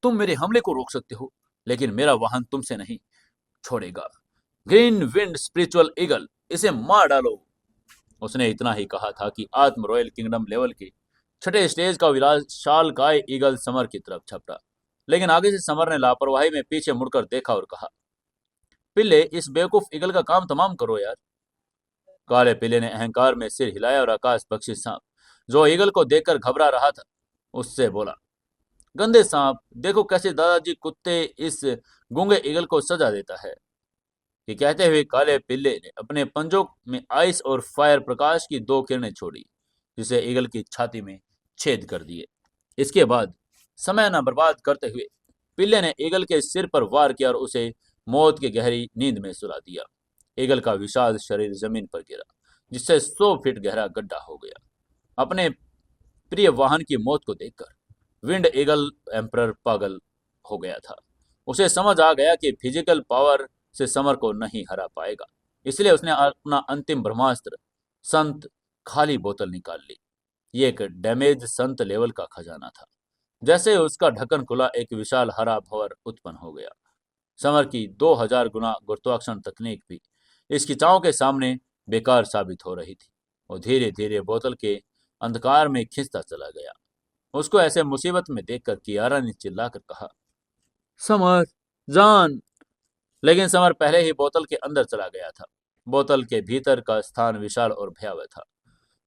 Speaker 1: तुम मेरे हमले को रोक सकते हो, लेकिन मेरा वाहन तुमसे नहीं छोड़ेगा। ग्रीन विंड स्पिरिचुअल ईगल, इसे मार डालो। उसने इतना ही कहा था कि आत्म रॉयल किंगडम लेवल के छठे स्टेज का विशाल काय ईगल समर की तरफ झपटा। लेकिन आगे से समर ने लापरवाही में पीछे मुड़कर देखा और कहा, पिल्ले, इस बेवकूफ ईगल का काम तमाम करो यार। काले पिल्ले ने अहंकार में सिर हिलाया और आकाश पक्षी सांप, जो ईगल को देखकर घबरा रहा था, उससे बोला, गंदे सांप, देखो कैसे दादाजी कुत्ते इस गूंगे ईगल को सजा देता है। ये कहते हुए काले पिल्ले ने अपने पंजों में आइस और फायर प्रकाश की 2 किरणें छोड़ी, जिसे ईगल की छाती में छेद कर दिए। इसके बाद समय न बर्बाद करते हुए पिल्ले ने ईगल के सिर पर वार किया और उसे मौत की गहरी नींद में सुला दिया। ईगल का विशाल शरीर जमीन पर गिरा, जिससे 100 फीट गहरा गड्ढा हो गया। अपने प्रिय वाहन की मौत को देखकर विंड ईगल एम्परर पागल हो गया था। उसे समझ आ गया कि फिजिकल पावर से समर को नहीं हरा पाएगा। इसलिए उसने अपना अंतिम ब्रह्मास्त्र संत खाली बोतल निकाल ली। ये एक डैमेज संत लेवल का खजाना था। जैसे उसका ढक्कन खुला, एक विशाल हरा भंवर उत्पन्न हो गया। समर की 2000 गुना गुरुत्वाकर्षण तकनीक भी इस खिंचाव के सामने बेकार साबित हो रही थी। वो धीरे धीरे बोतल के अंधकार में खिंचता चला गया। उसको ऐसे मुसीबत में देखकर कियारा ने चिल्लाकर कहा, समर, जान। लेकिन समर पहले ही बोतल के अंदर चला गया था। बोतल के भीतर का स्थान विशाल और भयावह था।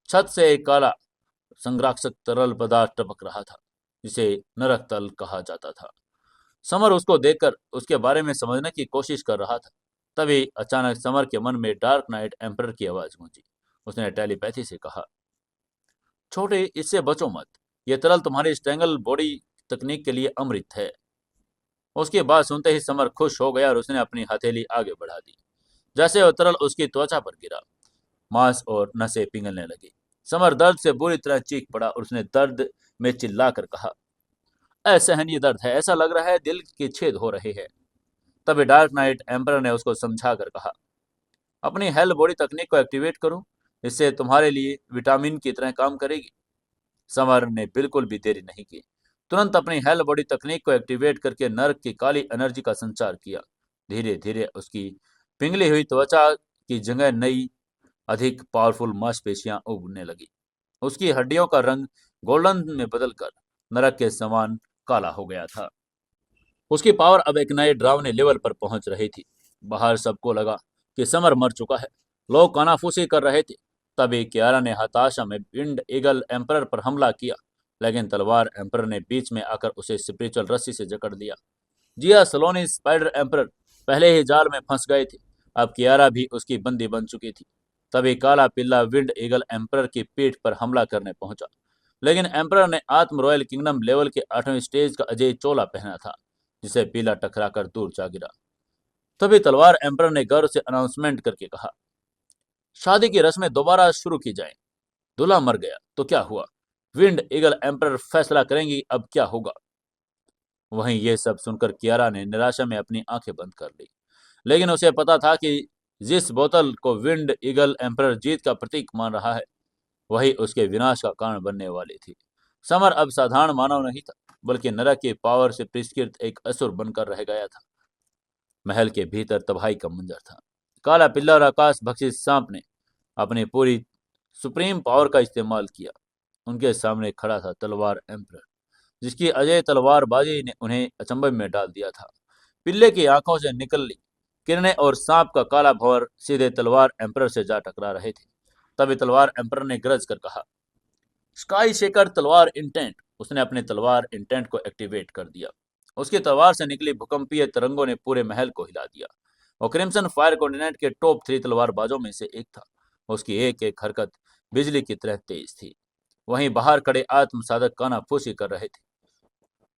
Speaker 1: छत से एक काला संग्राक्षक तरल पदार्थ टपक रहा था, जिसे नरक तल कहा जाता था। समर उसको देखकर उसके बारे में समझने की कोशिश कर रहा था। तभी अचानक समर के मन में डार्क नाइट एम्पर की आवाज गूंजी। उसने टेलीपैथी से कहा, छोटे, इससे बचो मत। यह तरल तुम्हारी स्ट्रेंगल बॉडी तकनीक के लिए अमृत है। उसकी बात सुनते ही समर खुश हो गया और उसने अपनी हथेली आगे बढ़ा दी। जैसे वह तरल उसकी त्वचा पर गिरा, मांस और नसें पिघलने लगी। समर दर्द से बुरी तरह चीख पड़ा और उसने दर्द में चिल्लाकर कहा, असहनीय दर्द है, ऐसा लग रहा है दिल के छेद हो रहे हैं। तभी डार्क नाइट एम्पर ने उसको समझाकर कहा, अपनी हेल बॉडी तकनीक को एक्टिवेट करो, इससे तुम्हारे लिए विटामिन की तरह काम करेगी। समर ने बिल्कुल भी देरी नहीं की। तुरंत अपनी हेल बॉडी तकनीक को एक्टिवेट करके नर्क की काली एनर्जी का संचार किया। धीरे धीरे उसकी पिघली हुई त्वचा की जगह नई, अधिक पावरफुल मांसपेशियां उगने लगी। उसकी हड्डियों का रंग गोल्डन में बदलकर नरक के समान काला हो गया था। उसकी पावर अब एक नए डरावने लेवल पर पहुंच रही थी। बाहर सबको लगा कि समर मर चुका है। लोग कानाफूसी कर रहे थे। तभी कियारा ने हताशा में विंड ईगल एम्परर पर हमला किया, लेकिन तलवार एम्परर ने बीच में आकर उसे स्पिरिचुअल रस्सी से जकड़ दिया। जिया सलोनी स्पाइडर एम्परर पहले ही जाल में फंस गए थे। अब कियारा भी उसकी बंदी बन चुकी थी। तभी काला पिल्ला विंड ईगल एम्परर की पीठ पर हमला करने पहुंचा, लेकिन एम्परर ने आत्म रॉयल किंगडम लेवल के 8वें स्टेज का अजय चोला पहना था, जिसे पीला टकराकर दूर जा गिरा। तभी तलवार एम्परर ने गर्व से अनाउंसमेंट करके कहा, शादी की रस्में दोबारा शुरू की जाएं। दूल्हा मर गया तो क्या हुआ, विंड ईगल एम्परर फैसला करेंगी अब क्या होगा। वहीं ये सब सुनकर कियारा ने निराशा में अपनी आंखें बंद कर ली। लेकिन उसे पता था कि जिस बोतल को विंड ईगल एम्परर जीत का प्रतीक मान रहा है, वही उसके विनाश का कारण बनने वाली थी। समर अब साधारण मानव नहीं था, बल्कि नरक की पावर से पुरस्कृत एक असुर बनकर रह गया था। महल के भीतर तबाही का मंजर था। काला पिल्लर आकाश भक्षी सांप ने अपनी पूरी सुप्रीम पावर का इस्तेमाल किया। उनके सामने खड़ा था तलवार एम्परर, जिसकी अजय तलवारबाजी ने उन्हें अचंभे में डाल दिया था। पिल्ले की आंखों से निकली किरणें और सांप का काला भंवर सीधे तलवार एम्परर से जा टकरा रहे थे। तभी तलवार एम्परर ने गरज कर कहा, स्काई शेकर तलवार इंटेंट। उसने अपनी तलवार इंटेंट को एक्टिवेट कर दिया। उसकी तलवार से निकली भूकंपीय तरंगों ने पूरे महल को हिला दिया। और क्रिम्सन फायर कॉन्टिनेंट के टॉप 3 तलवारबाजों में से एक था। उसकी एक एक हरकत बिजली की तरह तेज थी। वहीं बाहर खड़े आत्मसाधक कानाफूसी कर रहे थे।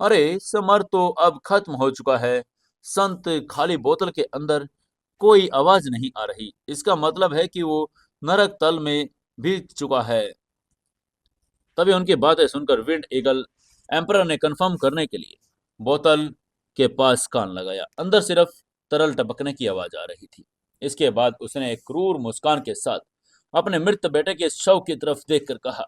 Speaker 1: अरे, समर तो अब खत्म हो चुका है। संत खाली बोतल के अंदर कोई आवाज नहीं आ रही। इसका मतलब है कि वो नरक तल में भीग चुका है। तभी उनकी बातें सुनकर विंड ईगल एम्परर ने कंफर्म करने के लिए बोतल के पास कान लगाया। अंदर सिर्फ तरल टपकने की आवाज आ रही थी। इसके बाद उसने एक क्रूर मुस्कान के साथ अपने मृत बेटे के शव की तरफ देखकर कहा,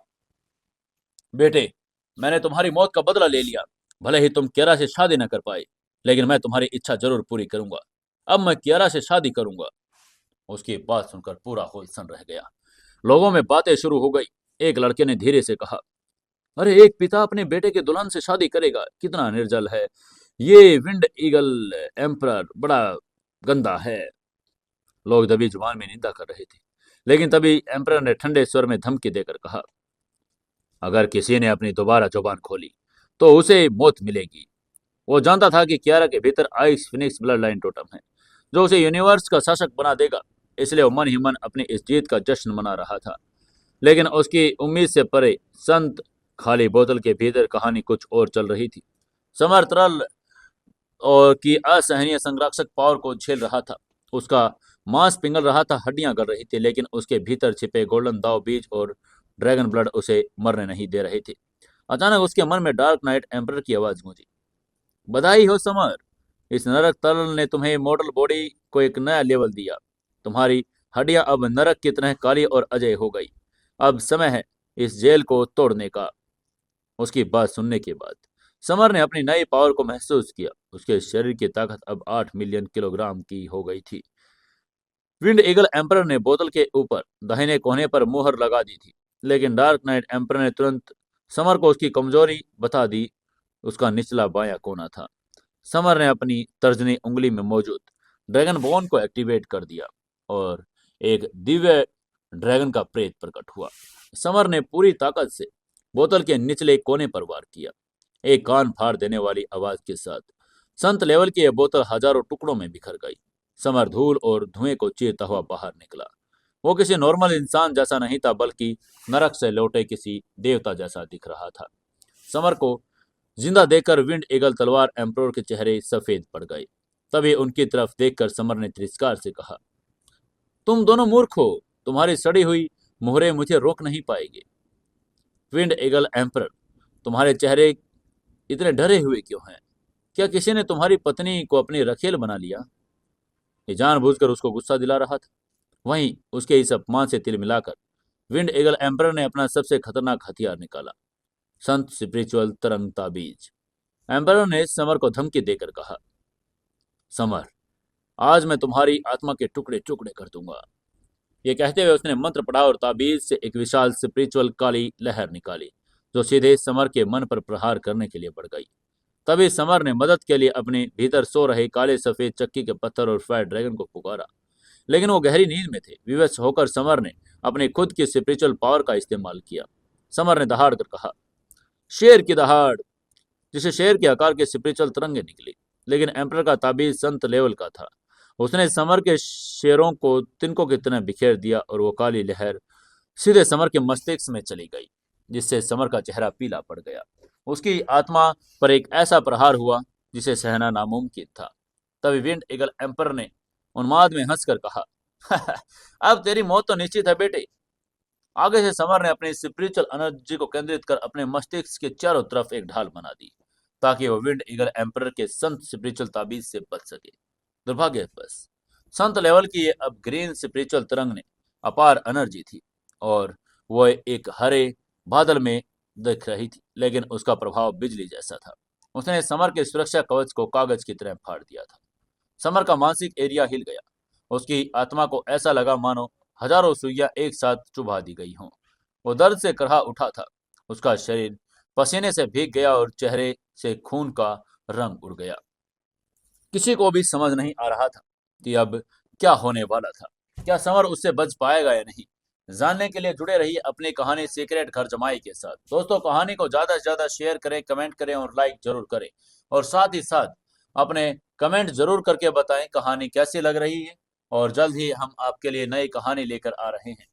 Speaker 1: बेटे, मैंने तुम्हारी मौत का बदला ले लिया। भले ही तुम कियारा से शादी न कर पाए, लेकिन मैं तुम्हारी इच्छा जरूर पूरी करूंगा। अब मैं कियारा से शादी करूंगा। उसकी बात सुनकर पूरा हॉल सन रह गया। लोगों में बातें शुरू हो गई। एक लड़के ने धीरे से कहा, अरे, एक पिता अपने बेटे के दुल्हन से शादी करेगा, कितना निर्जल है। ये विंड ईगल एम्परर बड़ा गंदा है। लोग दबी जुबान में निंदा कर रहे थे। लेकिन तभी एम्परर ने ठंडे स्वर में धमकी देकर कहा, अगर किसी ने अपनी दोबारा जुबान खोली तो उसे मौत मिलेगी। वो जानता था कि कियारा के भीतर ice Phoenix blood line totem है, जो उसे यूनिवर्स का शासक बना देगा। इसलिए वो मन ही मन अपनी इस जीत का जश्न मना रहा था। लेकिन उसकी उम्मीद से परे संत खाली बोतल के भीतर कहानी कुछ और चल रही थी। समर तरल और की असहनीय संरक्षक पावर को झेल रहा था। उसका मांस पिघल रहा था, हड्डियां गल रही थी, लेकिन उसके भीतर छिपे गोल्डन दाव बीज और ड्रैगन ब्लड उसे मरने नहीं दे रहे थे। अचानक उसके मन में डार्क नाइट एम्परर की आवाज गूंजी, बधाई हो समर, इस नरक तरल ने तुम्हें मॉडल बॉडी को एक नया लेवल दिया। तुम्हारी हड्डियां अब नरक की तरह काली और अजय हो गई। अब समय है इस जेल को तोड़ने का। उसकी बात सुनने के बाद समर ने अपनी नई पावर को महसूस किया। उसके शरीर की ताकत अब 8 मिलियन किलोग्राम की हो गई थी। विंड ईगल एम्परर ने बोतल के ऊपर दाहिने कोने पर मुहर लगा दी थी, लेकिन डार्क नाइट एम्परर ने तुरंत समर को उसकी कमजोरी बता दी। उसका निचला बायां कोना था। समर ने अपनी तर्जनी उंगली में मौजूद ड्रैगन बोन को एक्टिवेट कर दिया और एक दिव्य ड्रैगन का प्रेत प्रकट हुआ। समर ने पूरी ताकत से बोतल के निचले कोने पर वार किया। एक कान फाड़ देने वाली आवाज के साथ संत लेवल की यह बोतल हजारों टुकड़ों में बिखर गई। समर धूल और धुएं को चीरता हुआ बाहर निकला। वो किसी नॉर्मल इंसान जैसा नहीं था, बल्कि नरक से लौटे किसी देवता जैसा दिख रहा था। समर को जिंदा देखकर विंड ईगल तलवार एम्परर के चेहरे सफेद पड़ गए। तभी उनकी तरफ देखकर समर ने तिरस्कार से कहा, तुम दोनों मूर्ख हो। तुम्हारी सड़ी हुई मुहरे मुझे रोक नहीं पाएंगे। विंड ईगल एम्परर, तुम्हारे चेहरे इतने डरे हुए क्यों हैं? क्या किसी ने तुम्हारी पत्नी को अपनी रखेल बना लिया? ये जानबूझकर उसको गुस्सा दिला रहा था। वहीं उसके इस अपमान से तिल मिलाकर विंड ईगल एम्परर ने अपना सबसे खतरनाक हथियार निकाला, संत स्पिरिचुअल तरंग ताबीज। एम्परर ने समर को धमकी देकर कहा, समर, आज मैं तुम्हारी आत्मा के टुकड़े टुकड़े कर दूंगा। ये कहते हुए उसने मंत्र पढ़ा और ताबीज से एक विशाल स्पिरिचुअल काली लहर निकाली, जो सीधे समर के मन पर प्रहार करने के लिए बढ़ गई। तभी समर ने मदद के लिए अपने भीतर सो रहे काले सफेद चक्की के पत्थर और फायर ड्रैगन को पुकारा, लेकिन वो गहरी नींद में थे। विवश होकर समर ने अपनी खुद की स्पिरिचुअल पावर का इस्तेमाल किया। समर ने दहाड़ कर कहा, शेर की दहाड़, जिसे शेर के आकार के स्पिरिचुअल तरंगे निकली। लेकिन एम्परर का ताबीज संत लेवल का था। उसने समर के शेरों को तिनकों की तरह बिखेर दिया और वो काली लहर सीधे समर के मस्तिष्क में चली गई, जिससे समर का चेहरा पीला पड़ गया। उसकी आत्मा पर एक ऐसा प्रहार हुआ जिसे सहना नामुमकिन था। तभी विंड ईगल एम्परर ने उन्माद में हंसकर कहा, अब तेरी मौत तो निश्चित है बेटे। आगे से समर ने अपनी स्पिरिचुअल एनर्जी को केंद्रित कर अपने मस्तिष्क के चारों तरफ एक ढाल बना दी, ताकि वो विंड ईगल एम्परर के संत स्पिरिचुअल ताबीज से बच सके। दुर्भाग्यवश संत लेवल की ये अब ग्रीन स्पिरिचुअल तरंग ने अपार एनर्जी थी और वह एक हरे बादल में दिख रही थी, लेकिन उसका प्रभाव बिजली जैसा था। उसने समर के सुरक्षा कवच को कागज की तरह फाड़ दिया था। समर का मानसिक एरिया हिल गया। उसकी आत्मा को ऐसा लगा मानो हजारों सुइयां एक साथ चुभा दी गई हों। वो दर्द से करहा उठा था। उसका शरीर पसीने से भीग गया और चेहरे से खून का रंग उड़ गया। किसी को भी समझ नहीं आ रहा था कि अब क्या होने वाला था। क्या समर उससे बच पाएगा या नहीं? जानने के लिए जुड़े रहिए अपनी कहानी सीक्रेट घर जमाई के साथ। दोस्तों, कहानी को ज्यादा से ज्यादा शेयर करें, कमेंट करें और लाइक जरूर करें। और साथ ही साथ अपने कमेंट जरूर करके बताएं कहानी कैसी लग रही है। और जल्द ही हम आपके लिए नई कहानी लेकर आ रहे हैं।